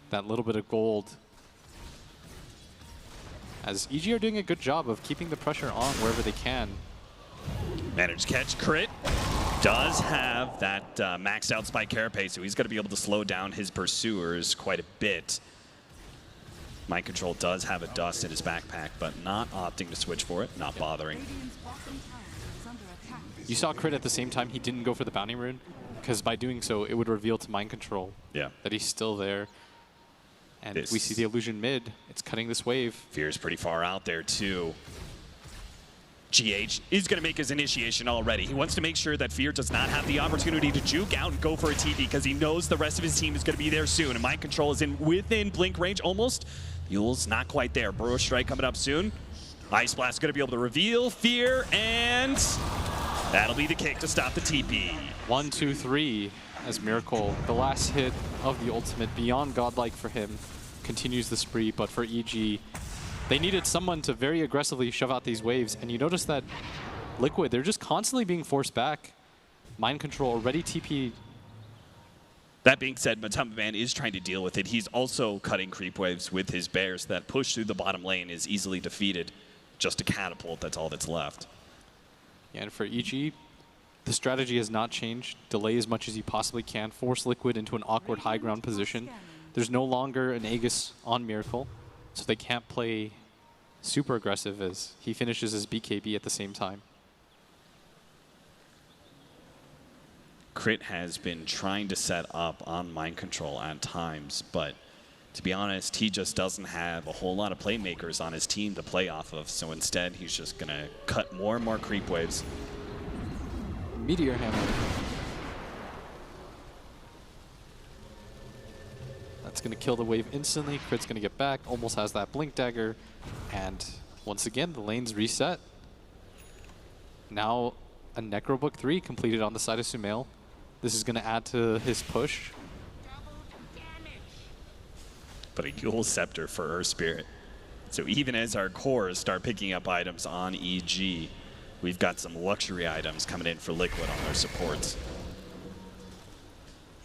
that little bit of gold. As EG are doing a good job of keeping the pressure on wherever they can. Managed catch. Crit does have that maxed out spike carapace, so he's going to be able to slow down his pursuers quite a bit. Mind Control does have a dust in his backpack, but not opting to switch for it, not bothering. You saw Crit at the same time he didn't go for the bounty rune, because by doing so, it would reveal to Mind Control that he's still there. And we see the illusion mid. It's cutting this wave. Fear's pretty far out there, too. GH is going to make his initiation already. He wants to make sure that Fear does not have the opportunity to juke out and go for a TP because he knows the rest of his team is going to be there soon. And Mind Control is within blink range almost. Yule's not quite there. Burrow Strike coming up soon. Ice Blast going to be able to reveal Fear, and that'll be the kick to stop the TP. 1, 2, 3 as Miracle, the last hit of the ultimate, beyond godlike for him, continues the spree, but for EG, they needed someone to very aggressively shove out these waves, and you notice that Liquid, they're just constantly being forced back. Mind Control already TP'd. That being said, Matumba Man is trying to deal with it. He's also cutting creep waves with his bears. That push through the bottom lane is easily defeated. Just a catapult, that's all that's left. Yeah, and for EG, the strategy has not changed. Delay as much as you possibly can. Force Liquid into an awkward high ground position. There's no longer an Aegis on Miracle, so they can't play super aggressive as he finishes his BKB at the same time. Crit has been trying to set up on Mind Control at times, but to be honest, he just doesn't have a whole lot of playmakers on his team to play off of, so instead he's just going to cut more and more creep waves. Meteor Hammer. That's going to kill the wave instantly. Crit's going to get back, almost has that Blink Dagger, and once again, the lane's reset. Now a Necrobook 3 completed on the side of Sumail. This is going to add to his push. But a Yule Scepter for Earth Spirit. So even as our cores start picking up items on EG, we've got some luxury items coming in for Liquid on their supports.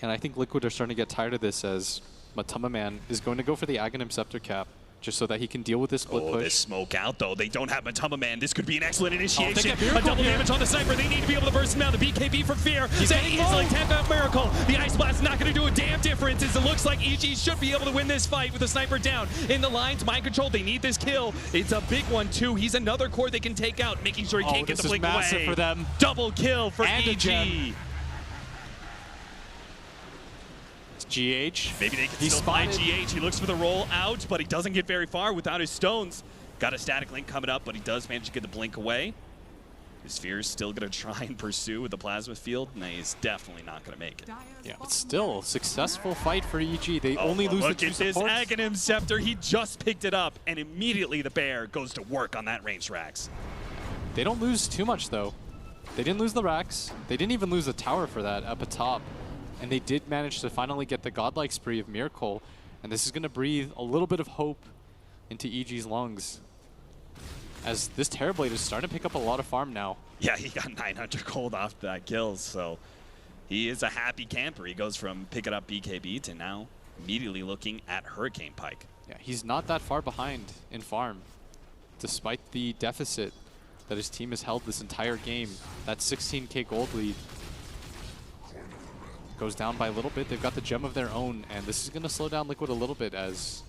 And I think Liquid are starting to get tired of this as Matumba Man is going to go for the Aghanim Scepter cap just so that he can deal with this split push. This smoke out, though. They don't have Matumba Man. This could be an excellent initiation. A double damage on the Sniper. They need to be able to burst him out. The BKB for Fear. Saying easily 10 out Miracle. The Ice Blast is not going to do a damn difference as it looks like EG should be able to win this fight with the Sniper down. In the lines, Mind Control, they need this kill. It's a big one, too. He's another core they can take out, making sure he can't get the blink away. This is massive for them. Double kill for EG. GH. Maybe they can still find GH. He looks for the roll out, but he doesn't get very far without his stones. Got a static link coming up, but he does manage to get the blink away. His Fear is still going to try and pursue with the plasma field, and he's definitely not going to make it. Yeah, but still, successful fight for EG. They only lose the two supports. Look at this Aghanim Scepter. He just picked it up, and immediately the bear goes to work on that range racks. They don't lose too much, though. They didn't lose the racks. They didn't even lose the tower for that up atop. And they did manage to finally get the godlike spree of Miracle. And this is going to breathe a little bit of hope into EG's lungs. As this Terrorblade is starting to pick up a lot of farm now. Yeah, he got 900 gold off that kill, so he is a happy camper. He goes from picking up BKB to now immediately looking at Hurricane Pike. Yeah, he's not that far behind in farm, despite the deficit that his team has held this entire game. That 16k gold lead goes down by a little bit. They've got the gem of their own, and this is going to slow down Liquid a little bit as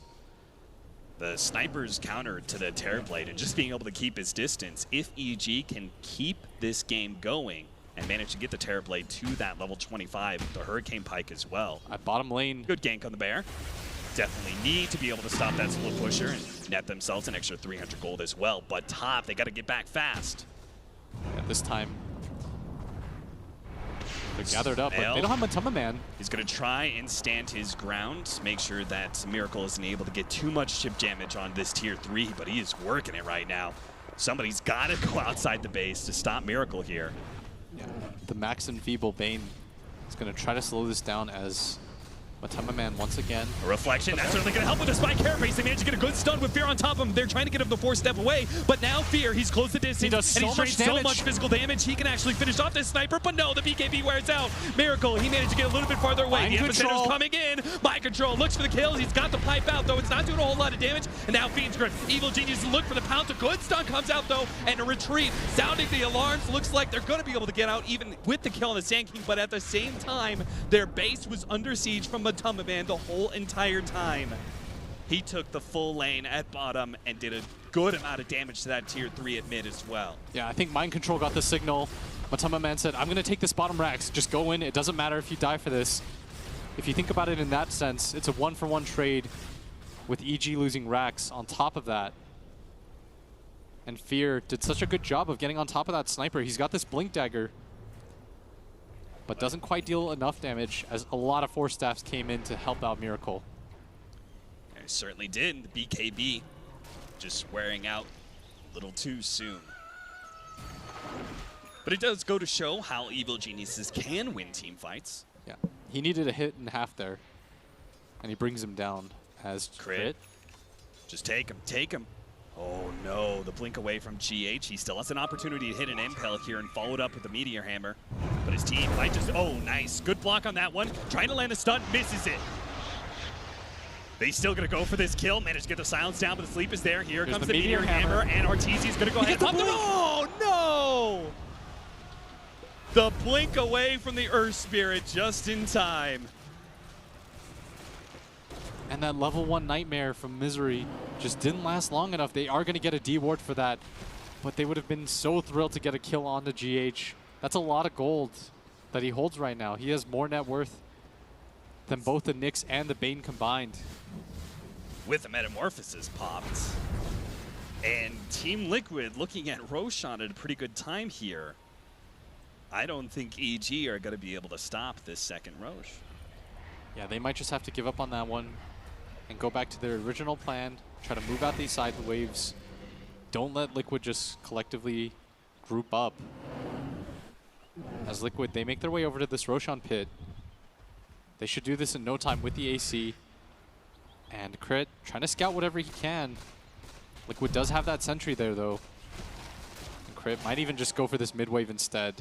the Sniper's counter to the Terrorblade and just being able to keep his distance. If EG can keep this game going and manage to get the Terrorblade to that level 25, the Hurricane Pike as well. At bottom lane. Good gank on the bear. Definitely need to be able to stop that split pusher and net themselves an extra 300 gold as well. But top, they got to get back fast. At this time, they're gathered up, but they don't have Matumba Man. He's going to try and stand his ground, make sure that Miracle isn't able to get too much chip damage on this tier 3, but he is working it right now. Somebody's got to go outside the base to stop Miracle here. Yeah, the Max and Feeble Bane is going to try to slow this down as Matema Man once again. A reflection, that's certainly going to help with the spike carapace. They managed to get a good stun with Fear on top of him. They're trying to get him the 4-step away, but now Fear, he's closed the distance. He does and so he's much doing damage. so much physical damage, he can actually finish off this sniper, but no, the BKB wears out. Miracle, he managed to get a little bit farther away. Mind The control. Epicenter's coming in. Mind control, looks for the kills. He's got the pipe out, though. It's not doing a whole lot of damage. And now Fiend's Grip, Evil Genius look for the pounce. A good stun comes out, though, and a retreat. Sounding the alarms, looks like they're going to be able to get out even with the kill on the Sand King, but at the same time, their base was under siege from Matema Man the whole entire time. He took the full lane at bottom and did a good amount of damage to that tier 3 at mid as well. Yeah, I think Mind Control got the signal. Matema Man said, I'm going to take this bottom racks. Just go in. It doesn't matter if you die for this. If you think about it in that sense, it's a 1-for-1 trade with EG losing racks on top of that. And Fear did such a good job of getting on top of that sniper. He's got this Blink Dagger, but doesn't quite deal enough damage as a lot of 4 staffs came in to help out Miracle. He certainly did. The BKB just wearing out a little too soon. But it does go to show how Evil Geniuses can win team fights. Yeah, he needed a hit and a half there, and he brings him down as crit. Just take him, take him. Oh no, the blink away from GH. He still has an opportunity to hit an impel here and follow it up with the Meteor Hammer. But his team might just, oh nice, good block on that one. Trying to land a stun, misses it. They still gonna go for this kill, managed to get the silence down, but the sleep is there. Here comes the Meteor Hammer, and Arteezy's gonna go ahead and pop the oh no! The blink away from the Earth Spirit just in time. And that level 1 Nightmare from Misery just didn't last long enough. They are going to get a D ward for that, but they would have been so thrilled to get a kill on the GH. That's a lot of gold that he holds right now. He has more net worth than both the Nyx and the Bane combined. With the Metamorphosis popped. And Team Liquid looking at Roshan at a pretty good time here. I don't think EG are going to be able to stop this second Roche. Yeah, they might just have to give up on that one and go back to their original plan, try to move out these side waves. Don't let Liquid just collectively group up. As Liquid, they make their way over to this Roshan pit. They should do this in no time with the AC. And Crit, trying to scout whatever he can. Liquid does have that sentry there, though. And Crit might even just go for this mid wave instead.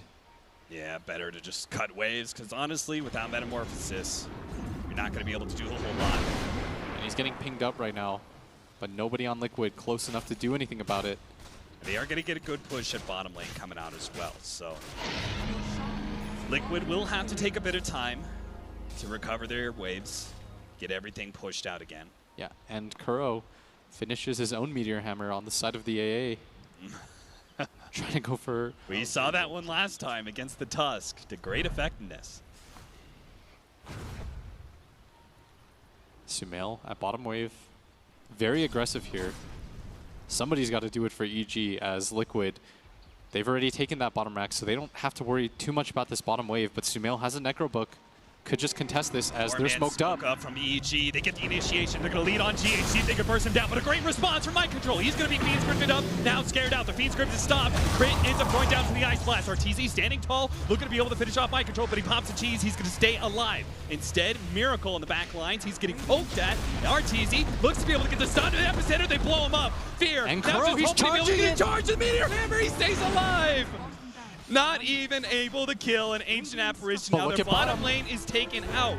Yeah, better to just cut waves, because honestly, without Metamorphosis, you're not going to be able to do a whole lot. And he's getting pinged up right now, but nobody on Liquid close enough to do anything about it. They are going to get a good push at bottom lane coming out as well, so Liquid will have to take a bit of time to recover their waves, get everything pushed out again. Yeah, and Kuro finishes his own Meteor Hammer on the side of the AA. Trying to go for... We saw that one last time against the Tusk to great effectiveness. Sumail at bottom wave. Very aggressive here. Somebody's got to do it for EG as Liquid. They've already taken that bottom rack, so they don't have to worry too much about this bottom wave, but Sumail has a Necro Book. Could just contest this as they're smoked up. From EG. They get the initiation. They're going to lead on GH. See if they can burst him down. But a great response from Mind Control. He's going to be Fiend Scripted up. Now scared out. The Fiend Script is stopped. Crit ends up going down to the Ice Blast. Arteezy standing tall, looking to be able to finish off Mind Control, but he pops the cheese. He's going to stay alive. Instead, Miracle in the back lines. He's getting poked at. Arteezy looks to be able to get the stun to the epicenter. They blow him up. Fear. And now Kuro, he's charging it. Charge the Meteor Hammer. He stays alive. Not even able to kill an Ancient Apparition. But now look their at bottom lane is taken out.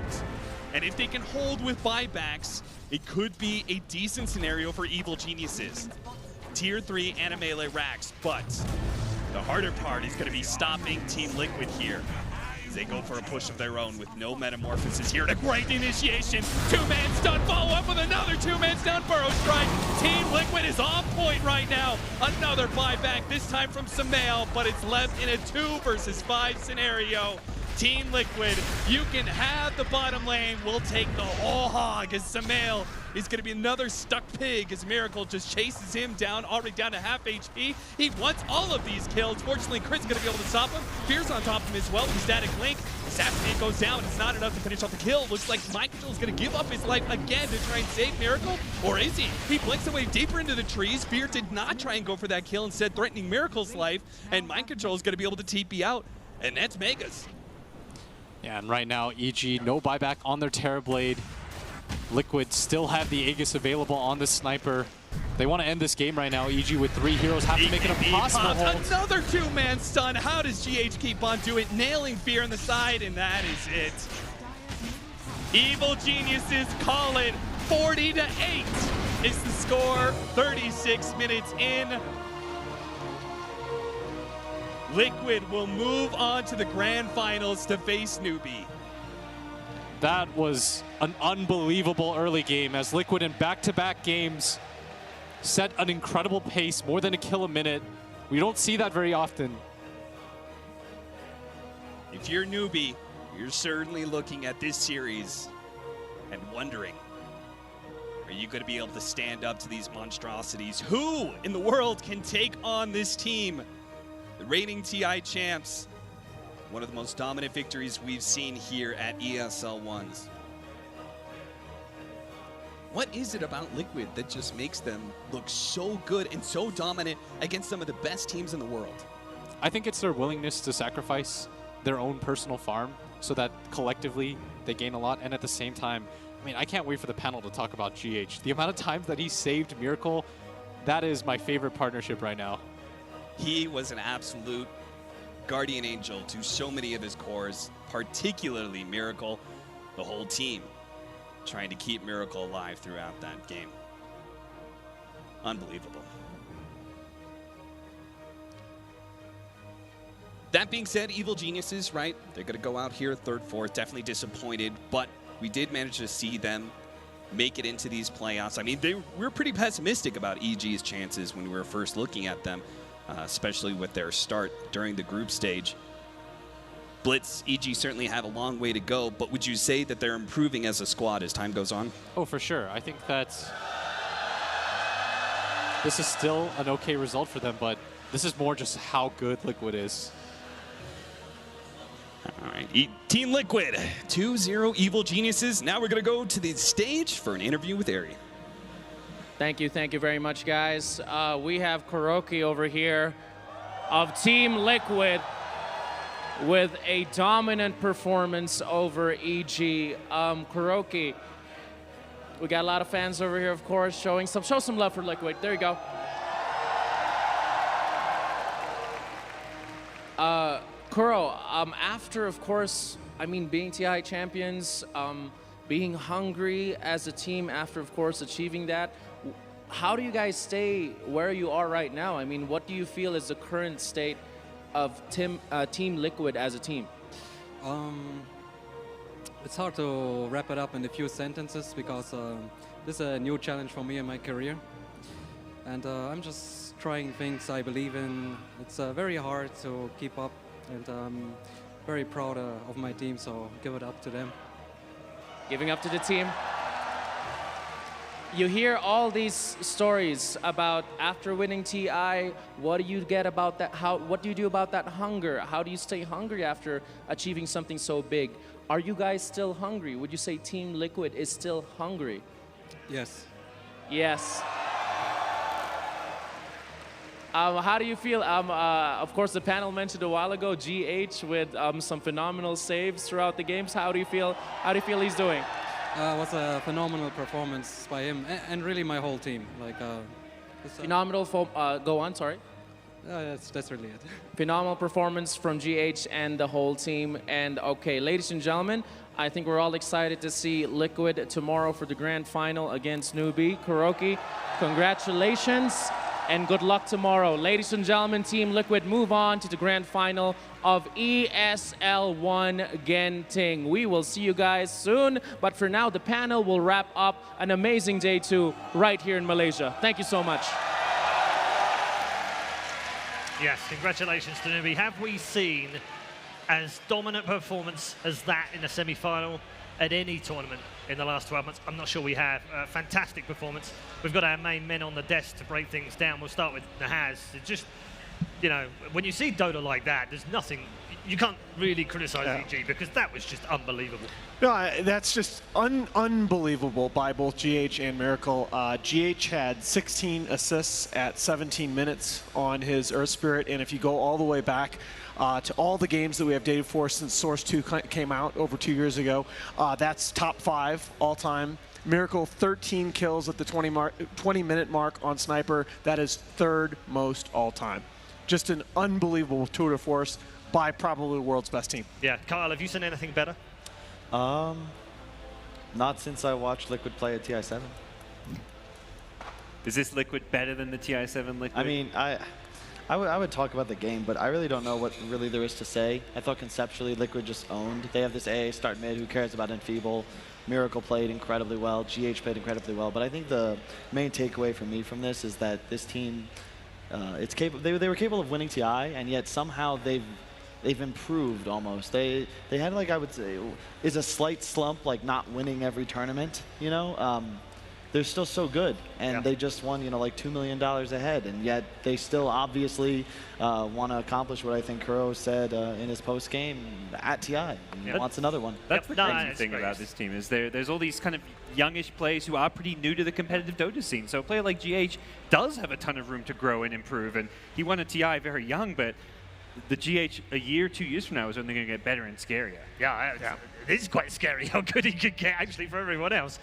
And if they can hold with buybacks, it could be a decent scenario for Evil Geniuses. Tier 3 and melee racks, but the harder part is going to be stopping Team Liquid here. As they go for a push of their own with no Metamorphosis here. And a great initiation. 2-man stun, follow up with another 2-man stun, Burrow Strike. Team Liquid is on point right now. Another buyback, this time from Sumail, but it's left in a 2 versus 5 scenario. Team Liquid, you can have the bottom lane. We'll take the whole hog as Sumail is going to be another stuck pig as Miracle just chases him down, already down to half HP. He wants all of these kills. Fortunately, Crit's going to be able to stop him. Fear's on top of him as well with the static link. Assassinate goes down. It's not enough to finish off the kill. Looks like Mind Control is going to give up his life again to try and save Miracle. Or is he? He blinks away deeper into the trees. Fear did not try and go for that kill, instead threatening Miracle's life. And Mind Control is going to be able to TP out. And that's Megas. Yeah, and right now, EG, no buyback on their Terrorblade. Liquid still have the Aegis available on the Sniper. They want to end this game right now. EG with 3 heroes have to make it impossible hold. Another 2-man stun. How does GH keep on doing it? Nailing Fear on the side, and that is it. Evil Geniuses call it 40-8 is the score. 36 minutes in. Liquid will move on to the grand finals to face Newbie. That was an unbelievable early game as Liquid in back-to-back games set an incredible pace, more than a kill a minute. We don't see that very often. If you're Newbie, you're certainly looking at this series and wondering, are you going to be able to stand up to these monstrosities? Who in the world can take on this team? The reigning TI champs, one of the most dominant victories we've seen here at ESL Ones. What is it about Liquid that just makes them look so good and so dominant against some of the best teams in the world? I think it's their willingness to sacrifice their own personal farm so that collectively they gain a lot. And at the same time, I mean, I can't wait for the panel to talk about GH. The amount of times that he saved Miracle, that is my favorite partnership right now. He was an absolute guardian angel to so many of his cores, particularly Miracle, the whole team, trying to keep Miracle alive throughout that game. Unbelievable. That being said, Evil Geniuses, right? They're going to go out here third, fourth, definitely disappointed, but we did manage to see them make it into these playoffs. I mean, we were pretty pessimistic about EG's chances when we were first looking at them, especially with their start during the group stage. Blitz, EG certainly have a long way to go, but would you say that they're improving as a squad as time goes on? Oh, for sure. I think that this is still an okay result for them, but this is more just how good Liquid is. All right, Team Liquid, 2-0 Evil Geniuses. Now we're going to go to the stage for an interview with Ari. Thank you very much, guys. We have Kuroki over here of Team Liquid with a dominant performance over EG. Kuroki, we got a lot of fans over here, of course, show some love for Liquid. There you go. Kuro, after, of course, I mean, being TI champions, being hungry as a team after, of course, achieving that, how do you guys stay where you are right now? I mean, what do you feel is the current state of Team Liquid as a team? It's hard to wrap it up in a few sentences because this is a new challenge for me in my career. And I'm just trying things I believe in. It's very hard to keep up, and I'm very proud of my team, so give it up to them. Giving up to the team. You hear all these stories about after winning TI, what do you get about that? What do you do about that hunger? How do you stay hungry after achieving something so big? Are you guys still hungry? Would you say Team Liquid is still hungry? Yes. Yes. How do you feel? Of course, the panel mentioned a while ago GH with some phenomenal saves throughout the games. How do you feel? How do you feel he's doing? It was a phenomenal performance by him and really my whole team. Like phenomenal. Go on. Sorry. That's really it. Phenomenal performance from GH and the whole team. And okay, ladies and gentlemen, I think we're all excited to see Liquid tomorrow for the grand final against Newbie. Kuroki, congratulations. And good luck tomorrow. Ladies and gentlemen, Team Liquid move on to the grand final of ESL One Genting. We will see you guys soon, but for now, the panel will wrap up an amazing day 2 right here in Malaysia. Thank you so much. Yes, congratulations to Newbie. Have we seen as dominant performance as that in a semi-final at any tournament in the last 12 months? I'm not sure we have. Fantastic performance. We've got our main men on the desk to break things down. We'll start with Nahaz. It just, you know, when you see Dota like that, there's nothing, you can't really criticize EG because that was just unbelievable. No, that's just unbelievable by both GH and Miracle. GH had 16 assists at 17 minutes on his Earth Spirit, and if you go all the way back to all the games that we have data for since Source 2 came out over 2 years ago, that's top 5 all time. Miracle 13 kills at the 20-minute mark on Sniper. That is 3rd most all time. Just an unbelievable tour de force by probably the world's best team. Yeah, Kyle, have you seen anything better? Not since I watched Liquid play at TI7. Is this Liquid better than the TI7 Liquid? I mean, I would talk about the game, but I really don't know what really there is to say. I thought conceptually Liquid just owned. They have this AA start mid, who cares about Enfeeble. Miracle played incredibly well. GH played incredibly well. But I think the main takeaway for me from this is that this team, it's capable. They were capable of winning TI, and yet somehow they've improved almost. They had, like, I would say, is a slight slump, like not winning every tournament, you know? They're still so good, and they just won, you know, like $2 million ahead, and yet they still obviously want to accomplish what I think Kuro said in his post game at TI. He wants another one. That's the crazy thing about this team is there's all these kind of youngish players who are pretty new to the competitive Dota scene. So a player like GH does have a ton of room to grow and improve, and he won a TI very young, but the GH a year, 2 years from now is only going to get better and scarier. Yeah, it is quite scary how good he could get actually for everyone else.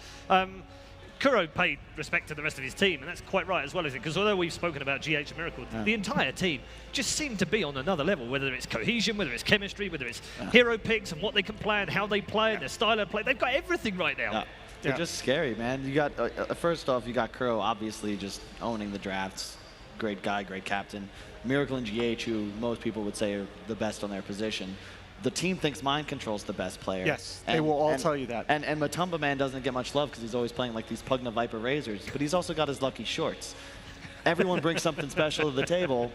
Kuro paid respect to the rest of his team, and that's quite right as well, isn't it? Because although we've spoken about GH and Miracle, the entire team just seemed to be on another level, whether it's cohesion, whether it's chemistry, whether it's hero picks and what they can play and how they play and their style of play. They've got everything right now. They're just scary, man. You got, first off, you got Kuro obviously just owning the drafts. Great guy, great captain. Miracle and GH, who most people would say are the best on their position. The team thinks Mind Control's the best player. Yes, they will all tell you that. And Matumba Man doesn't get much love because he's always playing like these Pugna Viper Razors, but he's also got his lucky shorts. Everyone brings something special to the table.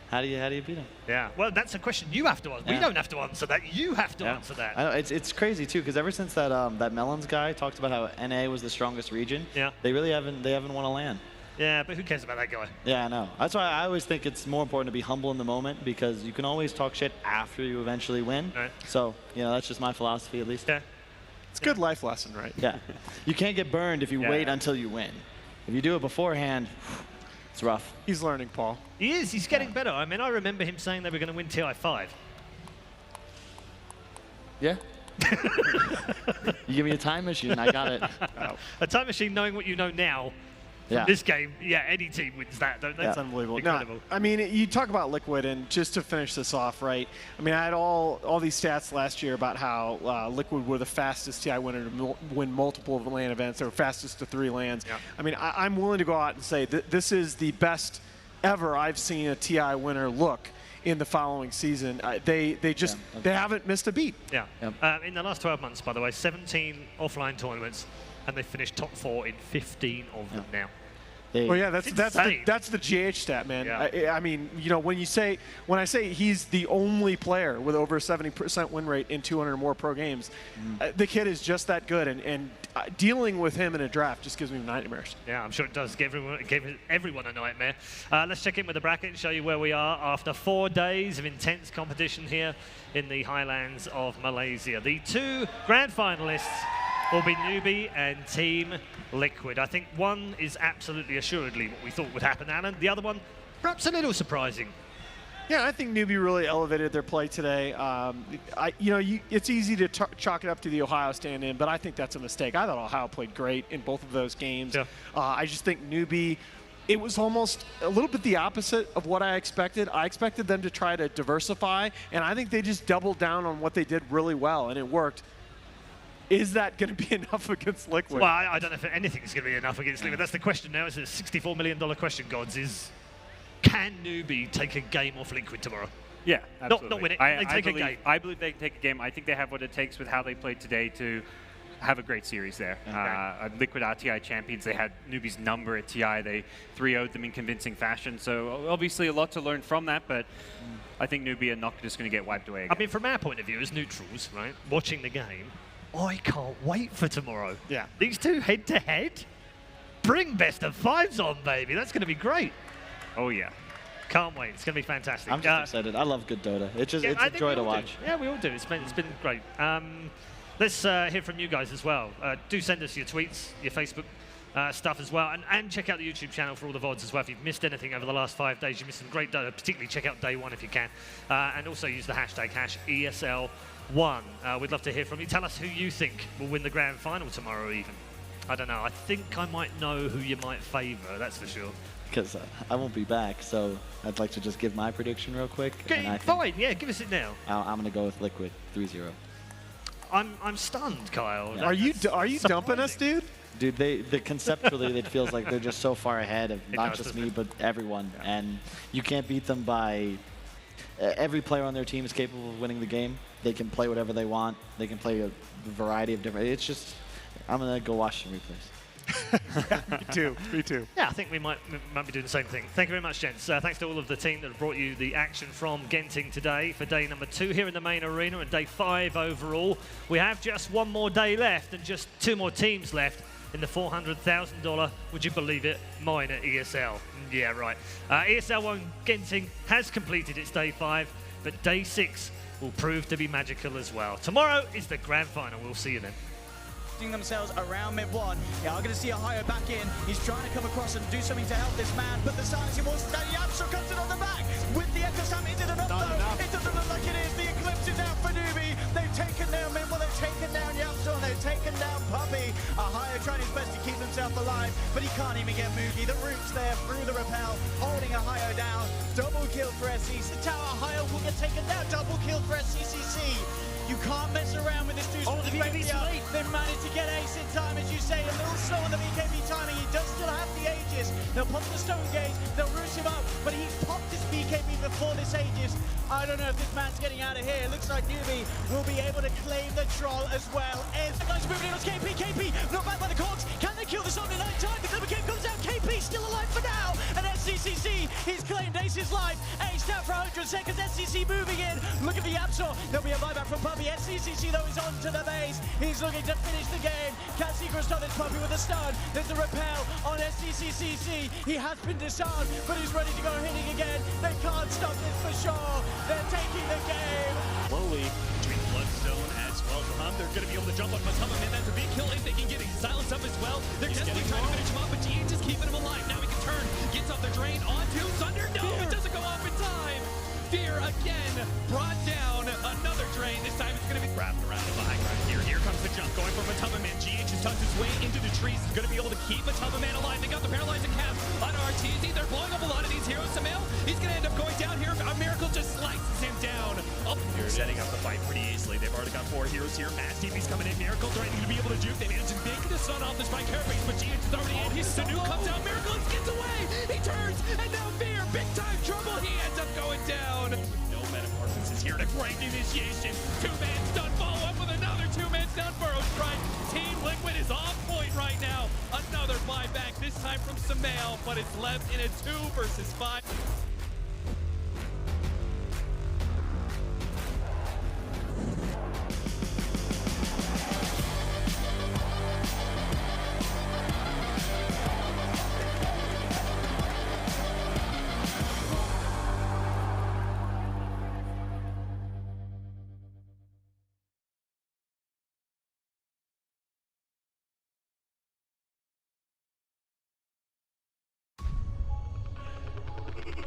How do you beat him? Yeah, well, that's a question you have to answer. We don't have to answer that. You have to answer that. I know, it's crazy too, because ever since that Melons guy talked about how NA was the strongest region, they really haven't won a LAN. Yeah, but who cares about that guy? Yeah, I know. That's why I always think it's more important to be humble in the moment, because you can always talk shit after you eventually win. Right. So, you know, that's just my philosophy, at least. Yeah. It's a good life lesson, right? Yeah. You can't get burned if you wait until you win. If you do it beforehand, it's rough. He's learning, Paul. He is. He's getting better. I mean, I remember him saying they were going to win TI5. Yeah. You give me a time machine, I got it. A time machine knowing what you know now. This game, any team wins that, don't they? That's unbelievable. Incredible. No, I mean, you talk about Liquid, and just to finish this off, right? I mean, I had all these stats last year about how Liquid were the fastest TI winner to win multiple LAN events, or fastest to 3 LANs. Yeah. I mean, I'm willing to go out and say that this is the best ever I've seen a TI winner look in the following season. They haven't missed a beat. Yeah. Yep. In the last 12 months, by the way, 17 offline tournaments, and they finished top 4 in 15 of them now. Well, yeah, that's the GH stat, man. Yeah. I mean, you know, when I say he's the only player with over a 70% win rate in 200 or more pro games, the kid is just that good, and dealing with him in a draft just gives me nightmares. Yeah, I'm sure it does give everyone a nightmare. Let's check in with the bracket and show you where we are after 4 days of intense competition here in the highlands of Malaysia. The 2 grand finalists will be Newbie and Team Liquid. I think one is absolutely assuredly what we thought would happen, Alan. The other one, perhaps a little surprising. Yeah, I think Newbie really elevated their play today. It's easy to chalk it up to the Ohio stand-in, but I think that's a mistake. I thought Ohio played great in both of those games. Yeah. I just think Newbie, it was almost a little bit the opposite of what I expected. I expected them to try to diversify, and I think they just doubled down on what they did really well, and it worked. Is that going to be enough against Liquid? Well, I don't know if anything's going to be enough against Liquid. That's the question now. It's a $64 million question, Gods, is can Newbie take a game off Liquid tomorrow? Yeah, absolutely. Not win it. They take a game. I believe they can take a game. I think they have what it takes with how they played today to have a great series there. Okay. Liquid RTI champions. They had Newbie's number at TI. They 3-0'd them in convincing fashion. So obviously a lot to learn from that, but I think Newbie are not just going to get wiped away again. I mean, from our point of view as neutrals, right, watching the game, I can't wait for tomorrow. Yeah. These 2 head-to-head, bring best of 5s on, baby. That's going to be great. Oh, yeah. Can't wait. It's going to be fantastic. I'm just excited. I love good Dota. It's just it's I a think joy we to all do. watch. Yeah, we all do. It's been great. Let's hear from you guys as well. Do send us your tweets, your Facebook stuff as well, and check out the YouTube channel for all the VODs as well. If you've missed anything over the last 5 days, you missed some great Dota. Particularly check out day one if you can, and also use the hashtag #ESL1. We'd love to hear from you. Tell us who you think will win the grand final tomorrow. Even I don't know. I think I might know who you might favour. That's for sure. Because I won't be back, so I'd like to just give my prediction real quick. Fine, yeah, give us it now. I'm going to go with Liquid 3-0. I'm stunned, Kyle. Yeah. Are you dumping us, dude? Dude, conceptually, it feels like they're just so far ahead of not just me, but everyone. Yeah. And you can't beat them by... every player on their team is capable of winning the game. They can play whatever they want. They can play a variety of different... It's just... I'm going to go watch some replays. Me too. Yeah, I think we might be doing the same thing. Thank you very much, gents. Thanks to all of the team that have brought you the action from Genting today for day number 2 here in the main arena and day 5 overall. We have just one more day left and just 2 more teams left in the $400,000, would you believe it, minor ESL. Yeah, right. ESL One Genting has completed its day 5, but day 6 will prove to be magical as well. Tomorrow is the grand final. We'll see you then. Themselves around mid one. Yeah, I'm going to see Ohio back in. He's trying to come across and do something to help this man, but the silencing wants to Danny Absol comes in on the back with the Echo Slam. It didn't enough. It doesn't look like it is. The Eclipse is out for Newbie. They've taken down mid one. They've taken down Yapso and they've taken down Puppy. Ohio trying his best to keep himself alive, but he can't even get Moogie. The root's there through the rappel, holding Ohio down. Double kill for SCC. Tower Ohio will get taken down. Double kill for SCCC. You can't mess around with this two-sword defense. They managed to get Ace in time, as you say. A little slow on the BKB timing. He does still have the Aegis. They'll pop the Stone Gate. They'll roost him up, but he's popped his BKB before this Aegis. I don't know if this man's getting out of here. It looks like Newbie will be able to claim the troll as well. Guys moving in on KP. KP not back by the cogs. Can they kill this on in time? The Clipper Game comes out. KP still alive for now. And SCCC, he's claimed Ace's life. Ace down for 100 seconds. SCC moving in. Look at the Absol. There'll be a buyback from Puppy. SCCC though is on to the base. He's looking to finish the game. Can Secret stop this Puppy with a stun? There's a repel on SCCC. He has been disarmed, but he's ready to go hitting again. They can't stop this for sure. They're taking the game. Slowly between Bloodstone as well as Hum. They're going to be able to jump on Matama, and that's a big kill if they can get Silas up as well. They're desperately trying to finish him off, but GH is keeping him alive. Now he can turn, gets off the drain onto Thunder. No, it doesn't go off in time. Fear again brought down another drain. This time it's going to be wrapped around the high ground here. Here comes the jump going from Matama Man. GH has tucked his way into the trees. He's going to be able to keep Matama Man alive. They got the paralyzing cap on RTZ. They're blowing up a lot of these heroes. Samel, he's going to end up going down here. A Miracle just slices him down. Oh, they're setting up the fight pretty easily. They've already got 4 heroes here. Mass TP's coming in. Miracle threatening to be able to juke. They managed to make the stun off this by Carapace, but GH is already in. Sanu comes out. Miracle gets away. He turns, and now Fear, big time trouble. He ends up going down. No metamorphosis here to break initiation. 2-man stun, follow up with another 2-man stun for O'Strike. Team Liquid is on point right now. Another buyback, this time from Samael, but it's left in a 2 versus 5.